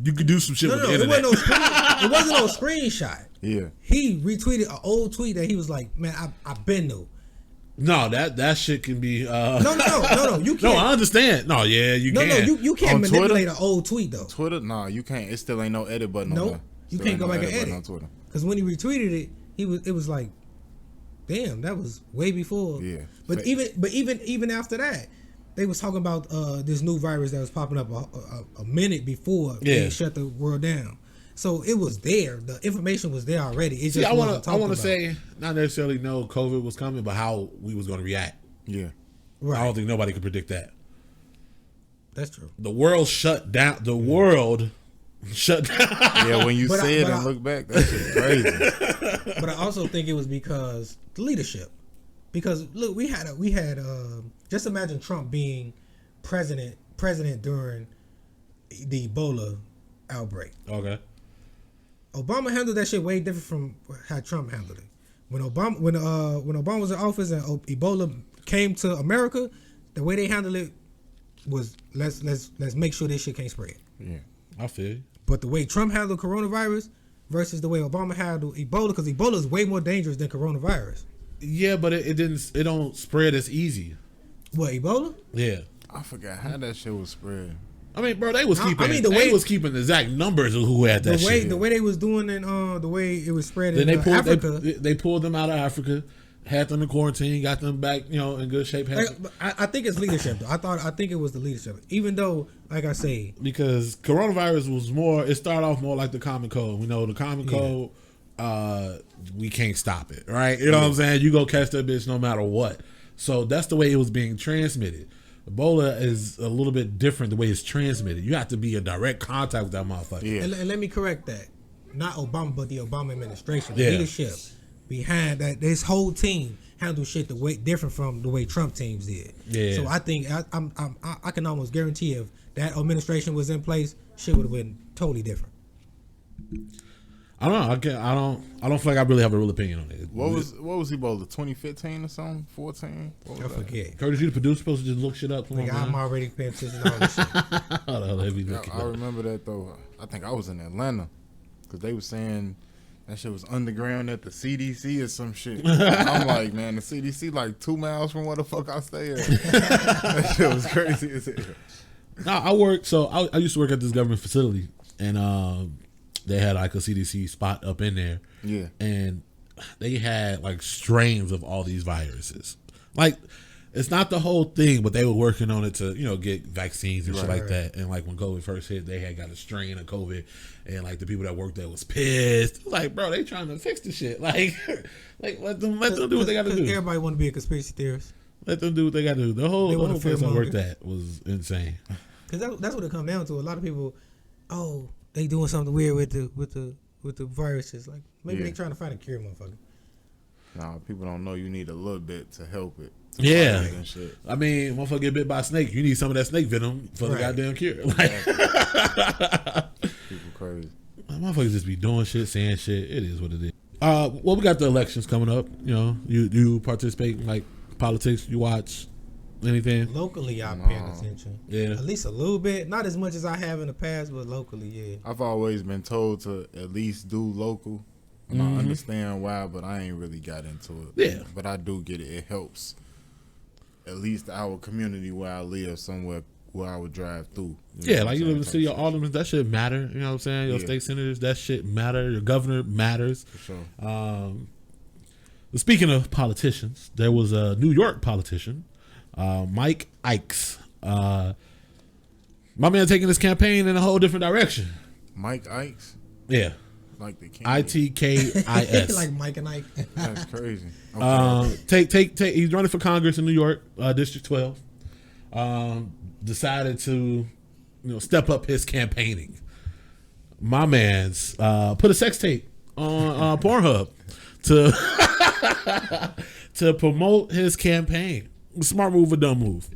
Speaker 1: do some shit with the internet.
Speaker 3: It wasn't no screenshot.
Speaker 2: Yeah.
Speaker 3: He retweeted an old tweet that he was like, man, I've been though.
Speaker 1: No, that shit can be. No.
Speaker 3: You can't.
Speaker 1: No, I understand. No, yeah, you can.
Speaker 3: No, you can't
Speaker 2: On
Speaker 3: manipulate
Speaker 2: Twitter?
Speaker 3: an old tweet though.
Speaker 2: Twitter? Nah, you can't. It still ain't no edit button on
Speaker 3: Nope.
Speaker 2: there.
Speaker 3: You
Speaker 2: Still
Speaker 3: can't
Speaker 2: ain't
Speaker 3: go
Speaker 2: no
Speaker 3: back and
Speaker 2: button
Speaker 3: edit.
Speaker 2: on Twitter.
Speaker 3: Because when he retweeted it, it was like, damn, that was way before.
Speaker 2: Yeah.
Speaker 3: But even after that, they was talking about this new virus that was popping up a minute before they shut the world down. So it was there. The information was there already. It just
Speaker 1: I want
Speaker 3: to
Speaker 1: say not necessarily know COVID was coming, but how we was going to react.
Speaker 2: Yeah.
Speaker 3: Right.
Speaker 1: I don't think nobody could predict that.
Speaker 3: That's true.
Speaker 1: The world shut down. The world shut down.
Speaker 2: Yeah, when you say it and look back, that shit's crazy.
Speaker 3: But I also think it was because the leadership. Because look, we had just imagine Trump being president during the Ebola outbreak.
Speaker 1: Okay.
Speaker 3: Obama handled that shit way different from how Trump handled it. When Obama was in office and Ebola came to America, the way they handled it was let's make sure this shit can't spread.
Speaker 2: Yeah.
Speaker 1: I feel you.
Speaker 3: But the way Trump handled coronavirus versus the way Obama handled Ebola, because Ebola is way more dangerous than coronavirus.
Speaker 1: Yeah, but it don't spread as easy.
Speaker 3: What, Ebola?
Speaker 1: Yeah.
Speaker 2: I forgot how that shit was spread.
Speaker 1: I mean, bro, they was keeping.
Speaker 3: They
Speaker 1: was keeping the exact numbers of who had that shit.
Speaker 3: The way they was doing it, the way it was spread
Speaker 1: then
Speaker 3: in Africa.
Speaker 1: They pulled them out of Africa, had them in quarantine, got them back, in good shape.
Speaker 3: I think it's leadership though. I think it was the leadership. Even though, like I say,
Speaker 1: because coronavirus was more. It started off more like the common cold. We know the common cold. We can't stop it, right? You know what I'm saying? You go catch that bitch no matter what. So that's the way it was being transmitted. Ebola is a little bit different the way it's transmitted. You have to be in direct contact with that motherfucker.
Speaker 2: Yeah.
Speaker 3: And let me correct that. Not Obama, but the Obama administration, the leadership behind that. This whole team handled shit the way different from the way Trump teams did. Yeah. So I think I can almost guarantee if that administration was in place, shit would have been totally different.
Speaker 1: I don't know. I don't feel like I really have a real opinion on it.
Speaker 2: What was Ebola? 2015 or something? 14?
Speaker 3: I forget.
Speaker 1: Curtis, you the producer, supposed to just look shit up.
Speaker 3: Like, I'm already paying attention to all this shit.
Speaker 2: I remember that though. I think I was in Atlanta because they were saying that shit was underground at the CDC or some shit. I'm like, man, the CDC like 2 miles from where the fuck I stay at. That shit was crazy as hell.
Speaker 1: No, I used to work at this government facility, and they had like a CDC spot up in there.
Speaker 2: Yeah.
Speaker 1: And they had like strains of all these viruses. Like, it's not the whole thing, but they were working on it to, get vaccines and shit like that. And like when COVID first hit, they had got a strain of COVID, and like the people that worked there was pissed. Like, bro, they trying to fix the shit. Like let them do what they got to do.
Speaker 3: Everybody want to be a conspiracy theorist.
Speaker 1: Let them do what they got to do. The whole place I worked at was insane.
Speaker 3: Because that's what it comes down to. A lot of people, they doing something weird with the viruses. Like maybe they trying to find a cure, motherfucker.
Speaker 2: Nah, people don't know you need a little bit to help it.
Speaker 1: Yeah. I mean, motherfucker get bit by a snake. You need some of that snake venom for the goddamn cure. Like,
Speaker 2: people crazy.
Speaker 1: Motherfuckers just be doing shit, saying shit. It is what it is. Well, we got the elections coming up. You participate in like politics. You watch anything
Speaker 3: locally? I'm paying attention.
Speaker 1: Yeah,
Speaker 3: at least a little bit. Not as much as I have in the past, but locally, yeah.
Speaker 2: I've always been told to at least do local. I understand why, but I ain't really got into it.
Speaker 1: Yeah,
Speaker 2: but I do get it. It helps. at least our community where I live, somewhere where I would drive through.
Speaker 1: Yeah, like you live in the city, your aldermen, that shit matter. You know what I'm saying? Your state senators, that shit matter. Your governor matters.
Speaker 2: For sure.
Speaker 1: Speaking of politicians, there was a New York politician, Mike Ikes. My man taking his campaign in a whole different direction.
Speaker 2: Mike Ikes?
Speaker 1: Yeah.
Speaker 2: Like the king.
Speaker 1: ITKIS.
Speaker 3: Like Mike and Ike.
Speaker 2: That's crazy. Okay.
Speaker 1: Take. He's running for Congress in New York, District 12. Decided to, step up his campaigning. My man's put a sex tape on Pornhub to promote his campaign. Smart move or dumb move?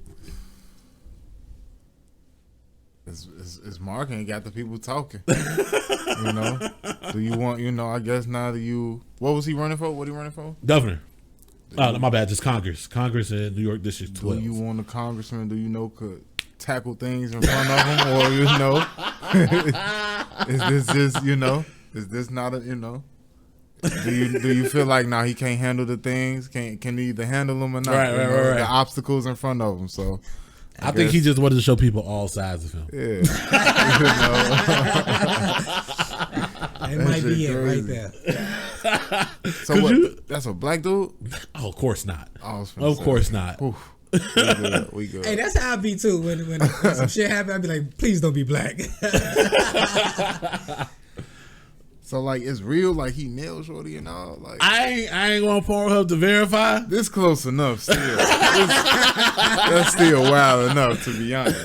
Speaker 2: It's marketing. Got the people talking. Do you want? I guess now that you. What was he running for? What he running for?
Speaker 1: Governor. My bad. Just Congress. Congress in New York District 12.
Speaker 2: Do you want a congressman? Could tackle things in front of him, or is this just Is this not a Do you feel like now he can't handle the things? Can he either handle them or not?
Speaker 1: Right.
Speaker 2: The obstacles in front of him. So.
Speaker 1: I think he just wanted to show people all sides of him.
Speaker 2: Yeah.
Speaker 3: It might be it right there.
Speaker 2: So that's a black dude?
Speaker 1: Oh, of course not.
Speaker 2: Of
Speaker 1: course not.
Speaker 2: We good.
Speaker 3: Hey, that's how I be too. When some shit happen, I be like, please don't be black.
Speaker 2: So like it's real, like he nailed shorty and all. Like
Speaker 1: I ain't gonna Pornhub to verify.
Speaker 2: This close enough still. That's still wild enough to be honest.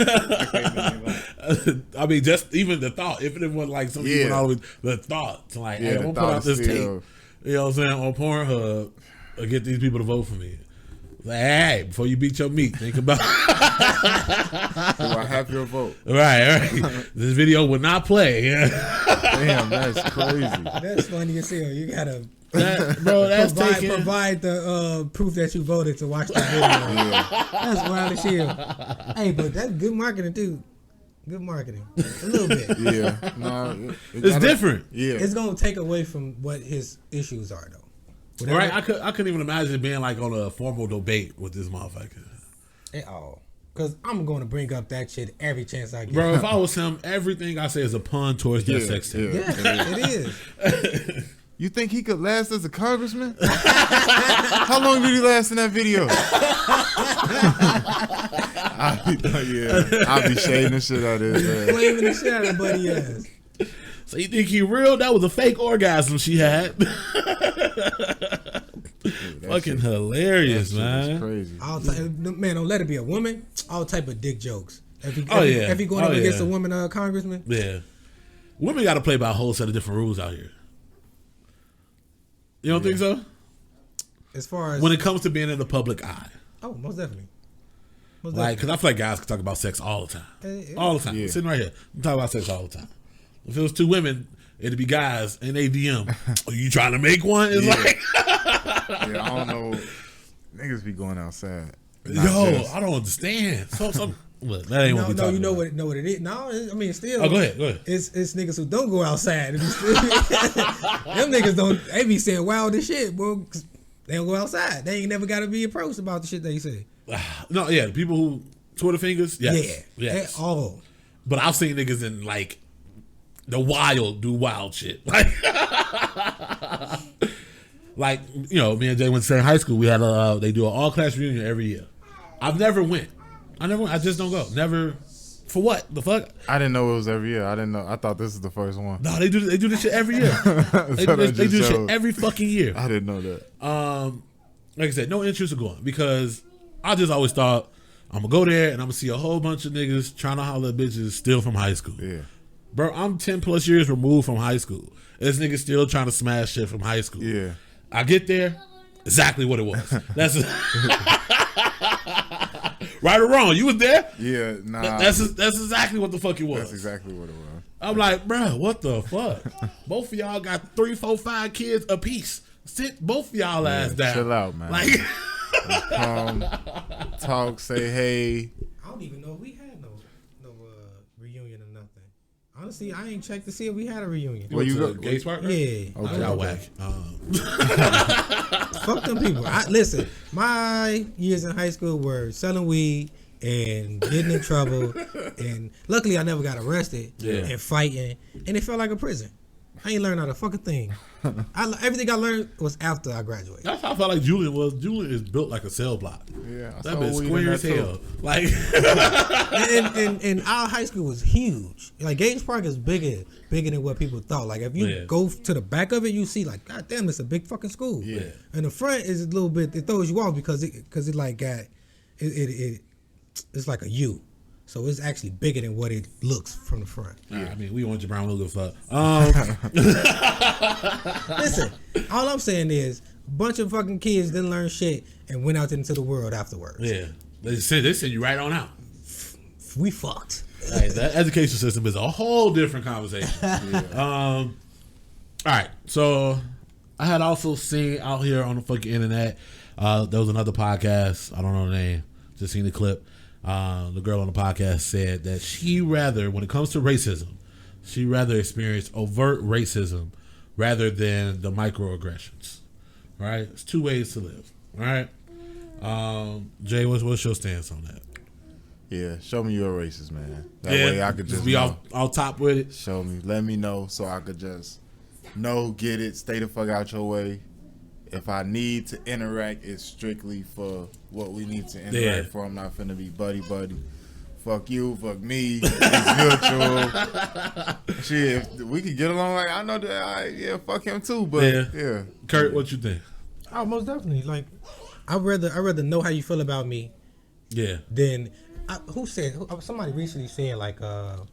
Speaker 1: I mean, just even the thought, if it wasn't like some people always the thought to like, hey, I'm gonna put out this tape. You know what I'm saying, on Pornhub to get these people to vote for me. Like, hey, before you beat your meat, think about
Speaker 2: do I have your vote?
Speaker 1: Right. This video will not play.
Speaker 2: Damn, that's crazy.
Speaker 3: That's funny as hell. You gotta provide the proof that you voted to watch the video. Yeah. That's wild as hell. Hey, but that's good marketing too. Good marketing. A little bit.
Speaker 2: Yeah. No,
Speaker 1: it's different.
Speaker 2: Yeah.
Speaker 3: It's gonna take away from what his issues are though.
Speaker 1: Whatever. Right, I couldn't even imagine being like on a formal debate with this motherfucker.
Speaker 3: At all. Because I'm going to bring up that shit every chance I get.
Speaker 1: Bro, if I was him, everything I say is a pun towards that sex tape.
Speaker 3: Yeah, it is.
Speaker 2: You think he could last as a congressman? How long did he last in that video? I'll be shading the shit out of his ass.
Speaker 3: Flaming the shit out of buddy ass.
Speaker 1: So you think he real? That was a fake orgasm she had. Fucking hilarious, man.
Speaker 2: Crazy.
Speaker 3: Man, don't let it be a woman. All type of dick jokes. If he going up against a woman congressman.
Speaker 1: Yeah. Women got to play by a whole set of different rules out here. You don't think so?
Speaker 3: As far as
Speaker 1: when it comes to being in the public eye.
Speaker 3: Oh, most definitely.
Speaker 1: Because I feel like guys can talk about sex all the time. All the time. Yeah. Sitting right here. I'm talking about sex all the time. If it was two women, it'd be guys and they DM. Are you trying to make one? It's like
Speaker 2: yeah, I don't know. Niggas be going outside.
Speaker 1: I don't understand. Look, that ain't what we talking
Speaker 3: about.
Speaker 1: What
Speaker 3: it is. No, I mean still.
Speaker 1: Oh, go ahead.
Speaker 3: It's niggas who don't go outside. Them niggas don't. They be saying wild as shit, bro. They don't go outside. They ain't never got to be approached about the shit they say.
Speaker 1: No, yeah, the people who Twitter fingers. Yes,
Speaker 3: yeah,
Speaker 1: yes.
Speaker 3: All.
Speaker 1: But I've seen niggas in like the wild do wild shit. Like, me and Jay went to same high school. We had they do an all class reunion every year. I've never went. I just don't go. Never. For what? The fuck?
Speaker 2: I didn't know it was every year. I didn't know. I thought this was the first one.
Speaker 1: No, they do this shit every year. They do this shit every fucking year.
Speaker 2: I didn't know that.
Speaker 1: Like I said, no interest in going because I just always thought I'm gonna go there and I'm gonna see a whole bunch of niggas trying to holler at bitches still from high school.
Speaker 2: Yeah.
Speaker 1: Bro, I'm 10 plus years removed from high school. This nigga still trying to smash shit from high school.
Speaker 2: Yeah.
Speaker 1: I get there, exactly what it was. That's right or wrong. You was there?
Speaker 2: Yeah, nah.
Speaker 1: That's exactly what the fuck it was.
Speaker 2: That's exactly what it was.
Speaker 1: I'm like, bro, what the fuck? Both of y'all got 3, 4, 5 kids apiece. Sit both of y'all ass down.
Speaker 2: Chill out, man.
Speaker 1: Like,
Speaker 2: come, talk, say hey.
Speaker 3: I don't even know if we had no reunion or nothing. Honestly, I ain't checked to see if we had a reunion.
Speaker 1: Where you go? Gay Spark?
Speaker 3: Yeah.
Speaker 1: Okay. Y'all whack.
Speaker 3: Fuck them people. Listen, my years in high school were selling weed and getting in trouble, and luckily I never got arrested and fighting, and it felt like a prison. I ain't learned not a fucking thing. Everything I learned was after I graduated.
Speaker 1: That's how I felt like Julian was. Julian is built like a cell block.
Speaker 2: Yeah,
Speaker 1: that bitch square as hell. Like,
Speaker 3: and our high school was huge. Like Gage Park is bigger than what people thought. Like if you go to the back of it, you see like, God damn, it's a big fucking school.
Speaker 1: Yeah.
Speaker 3: And the front is a little bit. It throws you off because it like got it's like a U. So it's actually bigger than what it looks from the front.
Speaker 1: I mean, we want your brown look fuck.
Speaker 3: Listen, all I'm saying is a bunch of fucking kids didn't learn shit and went out into the world afterwards.
Speaker 1: Yeah. They send you right on out.
Speaker 3: We fucked.
Speaker 1: Hey, that education system is a whole different conversation. All right. So I had also seen out here on the fucking internet, there was another podcast. I don't know the name. Just seen the clip. The girl on the podcast said that when it comes to racism, she rather experience overt racism rather than the microaggressions. Right? It's two ways to live. Right? Jay, what's your stance on that?
Speaker 2: Yeah, show me you're a racist, man. That way I could just
Speaker 1: be off top with it.
Speaker 2: Show me, let me know, so I could just know, get it, stay the fuck out your way. If I need to interact, it's strictly for what we need to interact for. I'm not finna be buddy. Fuck you, fuck me. It's mutual. Shit, if we could get along, like I know that. Fuck him too. But yeah.
Speaker 1: Kurt, what you think?
Speaker 3: Oh, most definitely. Like, I'd rather know how you feel about me.
Speaker 1: Yeah.
Speaker 3: Than somebody recently said like and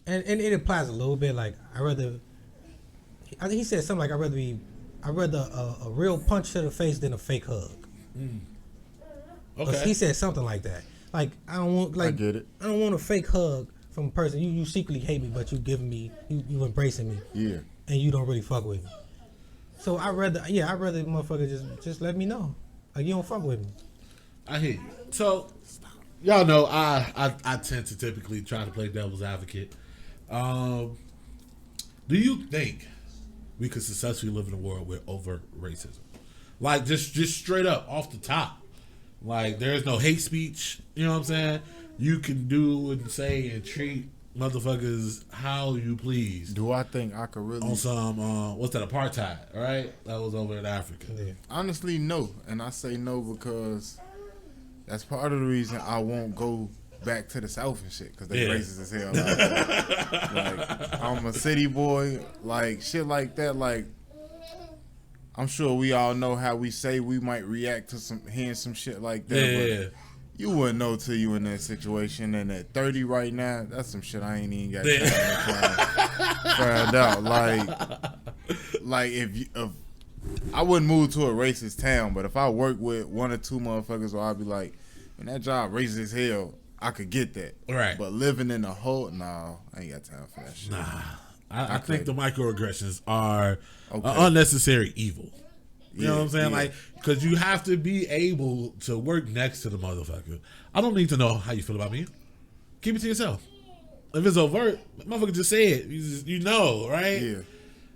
Speaker 3: it applies a little bit. Like I think he said something like I'd rather a real punch to the face than a fake hug.
Speaker 1: Okay.
Speaker 3: He said something like that. Like I don't want
Speaker 2: I get it.
Speaker 3: I don't want a fake hug from a person you secretly hate me, but you giving me you embracing me.
Speaker 2: Yeah.
Speaker 3: And you don't really fuck with me. So I'd rather motherfucker just let me know. Like you don't fuck with me.
Speaker 1: I hear you. So y'all know I tend to typically try to play devil's advocate. Do you think we could successfully live in a world with overt racism? Like just straight up off the top. Like there's no hate speech. You know what I'm saying? You can do and say and treat motherfuckers how you please.
Speaker 2: Do I think I could really
Speaker 1: on some what's that, apartheid, right? That was over in Africa.
Speaker 3: Yeah.
Speaker 2: Honestly, no. And I say no because that's part of the reason I won't go back to the South and shit, because they racist as hell. Like, I'm a city boy, like shit like that. Like, I'm sure we all know how we say we might react to hearing some shit like that. But you wouldn't know till you in that situation. And at 30 right now, that's some shit I ain't even got time to find out. Like if I wouldn't move to a racist town, but if I work with one or two motherfuckers, where I'd be like, man, that job racist as hell, I could get that.
Speaker 1: Right.
Speaker 2: But living in a whole, I ain't got time for that shit.
Speaker 1: Nah. I think the microaggressions are unnecessary evil. You know what I'm saying? Like, because you have to be able to work next to the motherfucker. I don't need to know how you feel about me. Keep it to yourself. If it's overt, motherfucker just say it. You know, right?
Speaker 2: Yeah.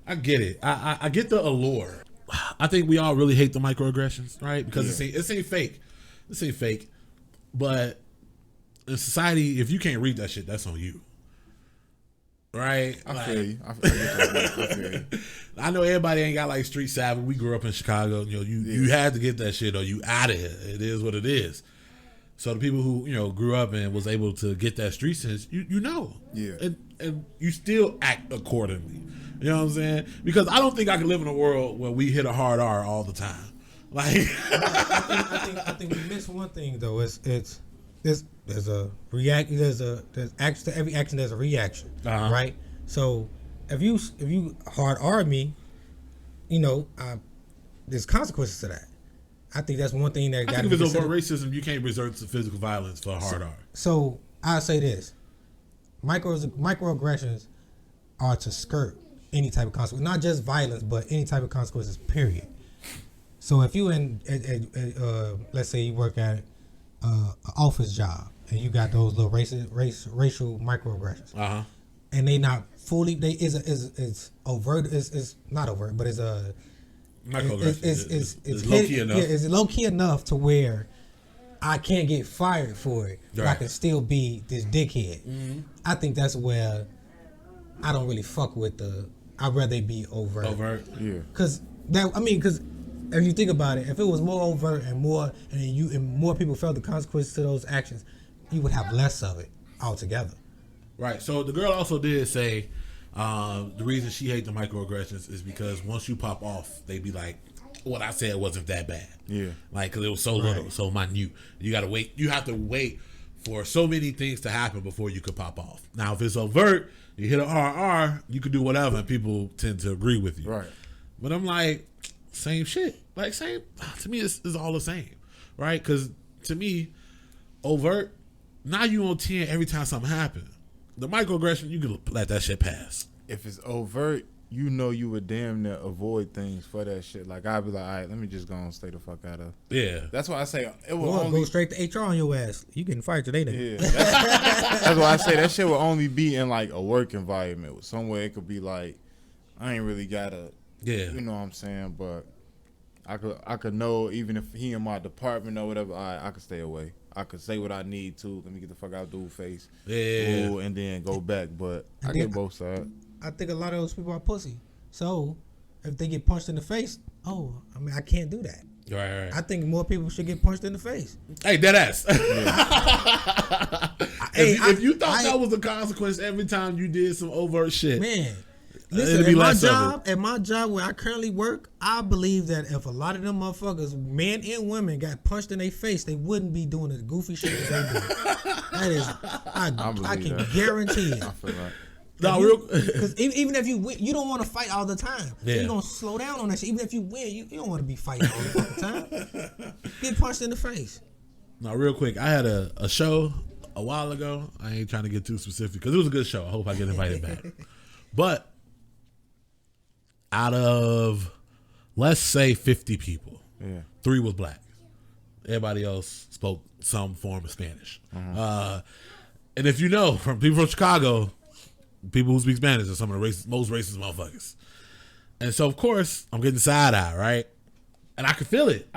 Speaker 1: I get it. I get the allure. I think we all really hate the microaggressions, right? Because it ain't fake. This ain't fake. But in society, if you can't read that shit, that's on you. Right?
Speaker 2: I feel you. I feel you.
Speaker 1: I know everybody ain't got like street savvy. We grew up in Chicago. You know, you had to get that shit or you out of here. It is what it is. So the people who, grew up and was able to get that street sense, you know.
Speaker 2: Yeah.
Speaker 1: And you still act accordingly. You know what I'm saying? Because I don't think I can live in a world where we hit a hard R all the time. Like
Speaker 3: I think we miss one thing though. There's a react. There's action to every action. There's a reaction, right? So if you hard R me, there's consequences to that. I think that's one thing that got to be
Speaker 1: considered. If it's over racism, you can't resort to physical violence for a hard R.
Speaker 3: So I say this: microaggressions are to skirt any type of consequence, not just violence, but any type of consequences. Period. So if you let's say you work at an office job and you got those little racial microaggressions, and they not fully. They is overt. Is not overt, but it's a
Speaker 1: microaggression. It's low key enough.
Speaker 3: Yeah, it's low key enough to where I can't get fired for it, but I can still be this dickhead. I think that's where I don't really fuck with the. I'd rather it be overt.
Speaker 2: Yeah.
Speaker 3: Because if you think about it, if it was more overt and more people felt the consequences to those actions, you would have less of it altogether.
Speaker 1: Right. So the girl also did say the reason she hates the microaggressions is because once you pop off, they be like, what I said wasn't that bad.
Speaker 2: Yeah.
Speaker 1: Like, because it was so little, so minute. You got to wait. You have to wait for so many things to happen before you could pop off. Now, if it's overt, you hit an RR, you could do whatever, and people tend to agree with you.
Speaker 2: Right.
Speaker 1: But I'm like, same shit. Like, same. To me, it's all the same. Right? Because to me, overt, now you on 10 every time something happens. The microaggression, you can let that shit pass.
Speaker 2: If it's overt, you know you would damn near avoid things for that shit. Like, I'd be like, all right, let me just go and stay the fuck out of.
Speaker 1: Yeah.
Speaker 2: That's why I say it will
Speaker 3: Or
Speaker 2: only
Speaker 3: go straight to HR on your ass. You getting fired today, then.
Speaker 2: Yeah. That's why I say that shit will only be in like a work environment. Somewhere it could be like, I ain't really gotta.
Speaker 1: Yeah.
Speaker 2: You know what I'm saying? But I could know even if he in my department or whatever, all right, I could stay away. I could say what I need to. Let me get the fuck out dude face.
Speaker 1: Yeah.
Speaker 2: Ooh, and then go back. But I get both sides.
Speaker 3: I think a lot of those people are pussy. So if they get punched in the face, I can't do that.
Speaker 1: Right.
Speaker 3: I think more people should get punched in the face.
Speaker 1: Hey, dead ass. If you thought that was the consequence every time you did some overt shit,
Speaker 3: man. Listen, at my job where I currently work, I believe that if a lot of them motherfuckers, men and women, got punched in their face, they wouldn't be doing the goofy shit that they do. That is, I can guarantee it.
Speaker 2: I feel like.
Speaker 3: Because even if you win, you don't want to fight all the time.
Speaker 1: Yeah.
Speaker 3: You're going to slow down on that shit. Even if you win, you don't want to be fighting all the fucking time. Get punched in the face.
Speaker 1: Now, real quick, I had a show a while ago. I ain't trying to get too specific because it was a good show. I hope I get invited back. But out of, let's say, 50 people, 3 was black. Everybody else spoke some form of Spanish. And if you know, from people from Chicago, people who speak Spanish are some of the most racist motherfuckers. And so, of course, I'm getting side-eye, right? And I can feel it.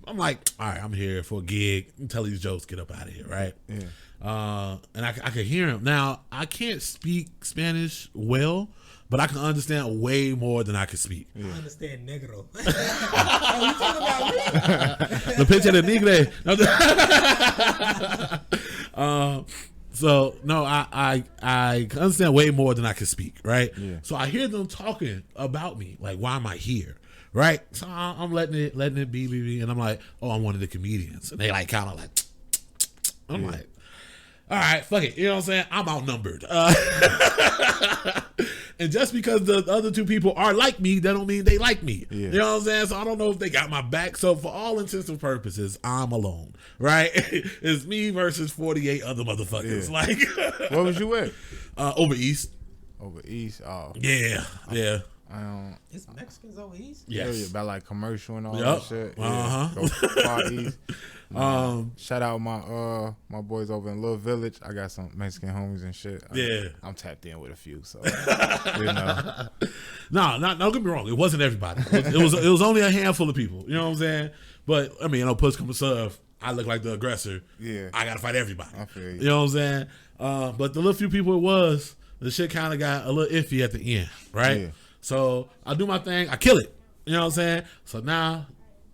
Speaker 1: I'm like, all right, I'm here for a gig. Tell these jokes, get up out of here, right?
Speaker 2: Yeah.
Speaker 1: And I could hear him. Now, I can't speak Spanish well, but I can understand way more than I can speak.
Speaker 3: I understand negro. Oh, you talking about me?
Speaker 1: The pinche de nigre. So no, I understand way more than I can speak, right?
Speaker 2: Yeah.
Speaker 1: So I hear them talking about me, like, why am I here, right? So I'm letting it be, and I'm like, oh, I'm one of the comedians, and they like kind of like, I'm like, all right, fuck it, you know what I'm saying? I'm outnumbered, and just because the other 2 people are like me, that don't mean they like me.
Speaker 2: Yeah.
Speaker 1: You know what I'm saying? So I don't know if they got my back. So for all intents and purposes, I'm alone, right? It's me versus 48 other motherfuckers.
Speaker 2: Yeah.
Speaker 1: Like,
Speaker 2: Where was you at?
Speaker 1: Over east.
Speaker 2: Over east. Oh.
Speaker 1: Yeah.
Speaker 3: It's Mexicans over east?
Speaker 1: Yes.
Speaker 2: Yeah, about like commercial and all
Speaker 1: Yep.
Speaker 2: that shit. Yeah. Go far east. Shout out my boys over in Little Village. I got some Mexican homies and shit. I'm tapped in with a few, so you know.
Speaker 1: No, don't get me wrong. It wasn't everybody. It was only a handful of people. You know what I'm saying? But I mean, push come to shove, I look like the aggressor.
Speaker 2: Yeah.
Speaker 1: I gotta fight everybody.
Speaker 2: I feel you.
Speaker 1: You know what I'm saying? But the little few people the shit kind of got a little iffy at the end, right?
Speaker 2: Yeah.
Speaker 1: So I do my thing. I kill it. You know what I'm saying? So now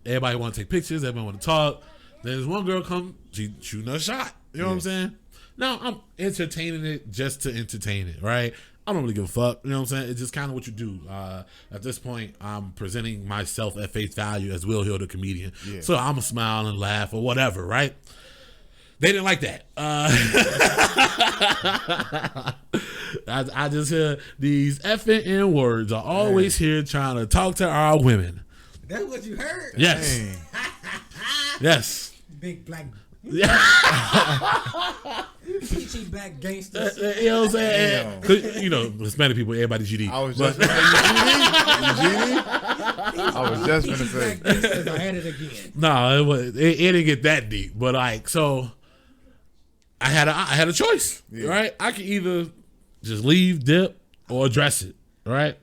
Speaker 1: everybody want to take pictures. Everybody want to talk. There's one girl come, she shooting a shot. You know what I'm saying? Now I'm entertaining it just to entertain it, right? I don't really give a fuck. You know what I'm saying? It's just kind of what you do. At this point, I'm presenting myself at face value as Will Hill, the comedian. Yeah. So I'm going to smile and laugh or whatever, right? They didn't like that. I just hear these effing N words are always here trying to talk to our women.
Speaker 3: That's what you heard?
Speaker 1: Yes. Yes.
Speaker 3: Big black.
Speaker 1: Yeah.
Speaker 3: Peachy black gangsters.
Speaker 1: You know what I'm saying? Cause, you know, Hispanic people, everybody's GD.
Speaker 2: I was just gonna say, I was just gonna say.
Speaker 3: I had it again.
Speaker 1: No, it didn't get that deep. But like, so I had a choice, right? I could either just leave, dip, or address it, right?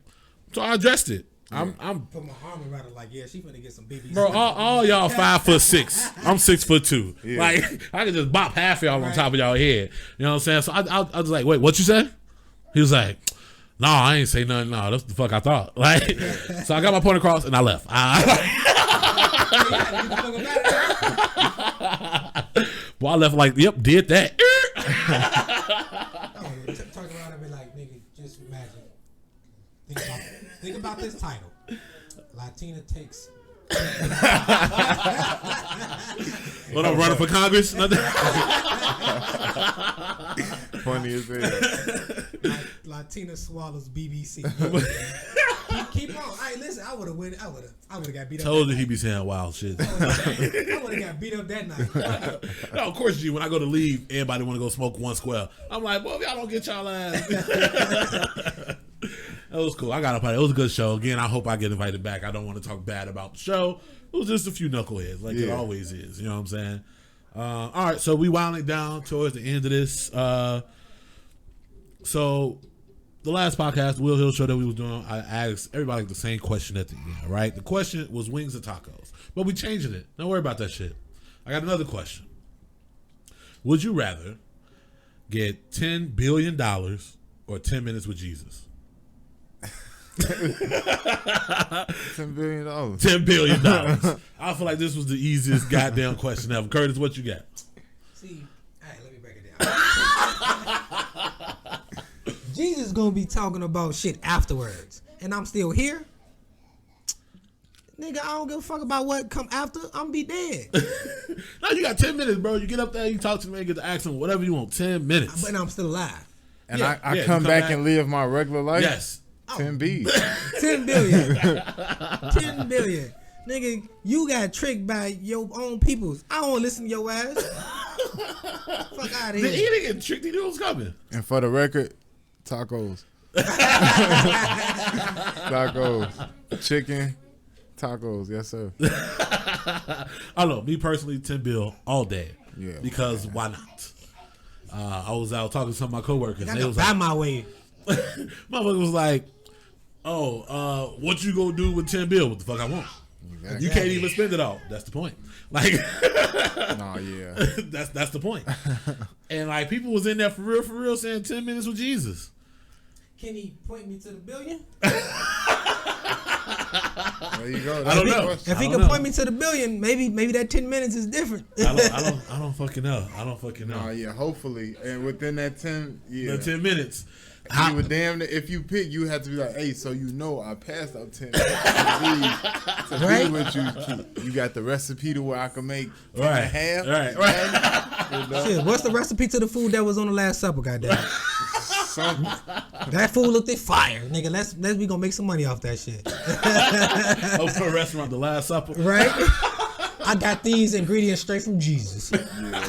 Speaker 1: So I addressed it. I'm
Speaker 3: put my arm around it like, yeah, she finna get some BBC.
Speaker 1: bro. All y'all 5'6". I'm 6'2". Yeah. Like I could just bop half y'all on top of y'all head. You know what I'm saying? So I was like, wait, what you said? He was like, no, I ain't say nothing. No, that's the fuck I thought. Like, so I got my point across and I left. Boy, I left like, yep, did that.
Speaker 3: Talk around and be like, nigga, just imagine. Think about this title. Latina takes.
Speaker 1: What, I'm running for Congress?
Speaker 2: Funny as hell.
Speaker 3: Latina swallows BBC. keep on. Hey, listen, I would have got beat up.
Speaker 1: Told you he be saying wild shit.
Speaker 3: I would have got beat up that night.
Speaker 1: No, of course, G. When I go to leave, everybody want to go smoke one square. I'm like, boy, if y'all don't get y'all ass. That was cool. I got up on it. It was a good show. Again, I hope I get invited back. I don't want to talk bad about the show. It was just a few knuckleheads, like it always is. You know what I'm saying? All right, so we winding down towards the end of this. So the last podcast, Will Hill show that we was doing, I asked everybody the same question at the end, right? The question was wings or tacos, but we changing it. Don't worry about that shit. I got another question. Would you rather get $10 billion or 10 minutes with Jesus?
Speaker 2: $10 billion.
Speaker 1: $10 billion. I feel like this was the easiest goddamn question ever. Curtis, what you got?
Speaker 3: See, all right, let me break it down. Jesus gonna be talking about shit afterwards, and I'm still here. Nigga, I don't give a fuck about what come after. I'm be dead.
Speaker 1: No, you got 10 minutes, bro. You get up there, you talk to me, get to ask him whatever you want. 10 minutes.
Speaker 3: But I'm still alive.
Speaker 2: And I come back and live my regular life?
Speaker 1: Yes.
Speaker 2: 10 B's.
Speaker 3: 10 billion. 10 billion. Nigga, you got tricked by your own peoples. I don't listen to your ass. Fuck out of here.
Speaker 1: He didn't get tricked. He knew it was coming.
Speaker 2: And for the record, tacos. Tacos. Chicken. Tacos. Yes, sir.
Speaker 1: I don't know. Me personally, 10 bill all day.
Speaker 2: Yeah.
Speaker 1: Because why not? I was out talking to some of my coworkers.
Speaker 3: I
Speaker 1: They was
Speaker 3: buy
Speaker 1: like,
Speaker 3: my way.
Speaker 1: motherfucker was like, what you gonna do with 10 bill? What the fuck I want? Exactly. You can't even spend it all. That's the point. Like,
Speaker 2: nah, yeah.
Speaker 1: That's the point. And like people was in there for real saying 10 minutes with Jesus.
Speaker 3: Can he point me to the billion?
Speaker 2: There you go.
Speaker 1: I don't know.
Speaker 3: If he can point me to the billion, maybe that 10 minutes is different.
Speaker 1: I don't fucking know.
Speaker 2: Nah, yeah, hopefully. And within that 10,
Speaker 1: the 10 minutes.
Speaker 2: You would damn if you pick, you have to be like, hey, so you know I passed out 10 minutes to be with you. You got the recipe to where I can make 10 and a half.
Speaker 1: Right.
Speaker 2: You know?
Speaker 3: Shit, what's the recipe to the food that was on the Last Supper, goddamn?
Speaker 2: Something.
Speaker 3: That food looked like fire, nigga. Let's we gonna make some money off that shit.
Speaker 1: Open a restaurant, the Last Supper.
Speaker 3: Right? I got these ingredients straight from Jesus.
Speaker 2: Yeah.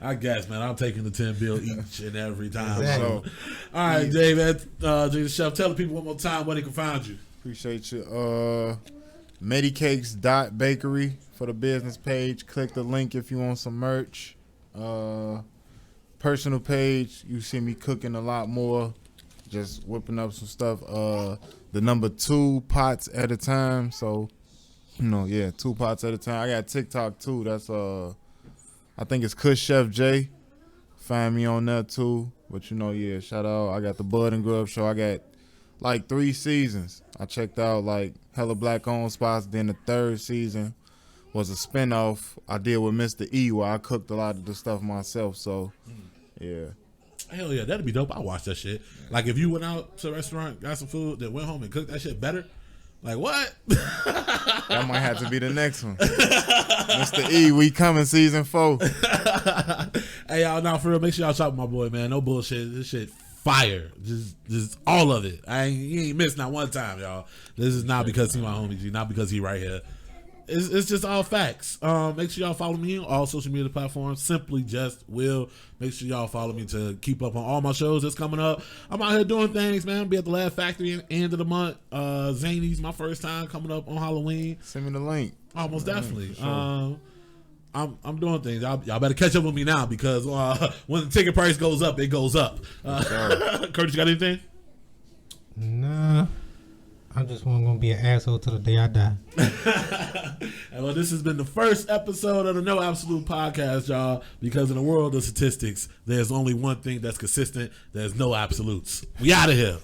Speaker 1: I guess, man. I'm taking the 10 bill each and every time.
Speaker 3: Exactly.
Speaker 1: So, all right, David, Jay the Chef, tell the people one more time where they can find you.
Speaker 2: Appreciate you. Medicakes.bakery for the business page. Click the link if you want some merch. Personal page, you see me cooking a lot more. Just whipping up some stuff. The number 2 pots at a time. So, 2 pots at a time. I got TikTok too. That's I think it's Kush Chef J. Find me on that too. But shout out. I got the Bud and Grub show. I got like 3 seasons. I checked out like hella black owned spots. Then the 3rd season was a spinoff I did with Mr. E where I cooked a lot of the stuff myself. So yeah.
Speaker 1: Hell yeah, that'd be dope. I watch that shit. Like if you went out to a restaurant, got some food, then went home and cooked that shit better. Like what?
Speaker 2: That might have to be the next one. Mr. E, we coming season 4.
Speaker 1: Hey y'all, now for real, make sure y'all shop with my boy, man. No bullshit. This shit fire. Just all of it. He ain't missed not one time, y'all. This is not because he my homie G, not because he right here. It's just all facts. Make sure y'all follow me on all social media platforms. Simply Just Will. Make sure y'all follow me to keep up on all my shows that's coming up. I'm out here doing things, man. Be at the Laugh Factory end of the month. Zany's my first time coming up on Halloween.
Speaker 2: Send me the link.
Speaker 1: Almost definitely.
Speaker 2: Sure.
Speaker 1: I'm doing things. Y'all better catch up with me now because when the ticket price goes up, it goes up. Curtis, you got anything?
Speaker 3: Nah. I'm just gonna be an asshole till the day I die.
Speaker 1: And well, this has been the first episode of the No Absolute Podcast, y'all. Because in the world of statistics, there's only one thing that's consistent. There's no absolutes. We out of here.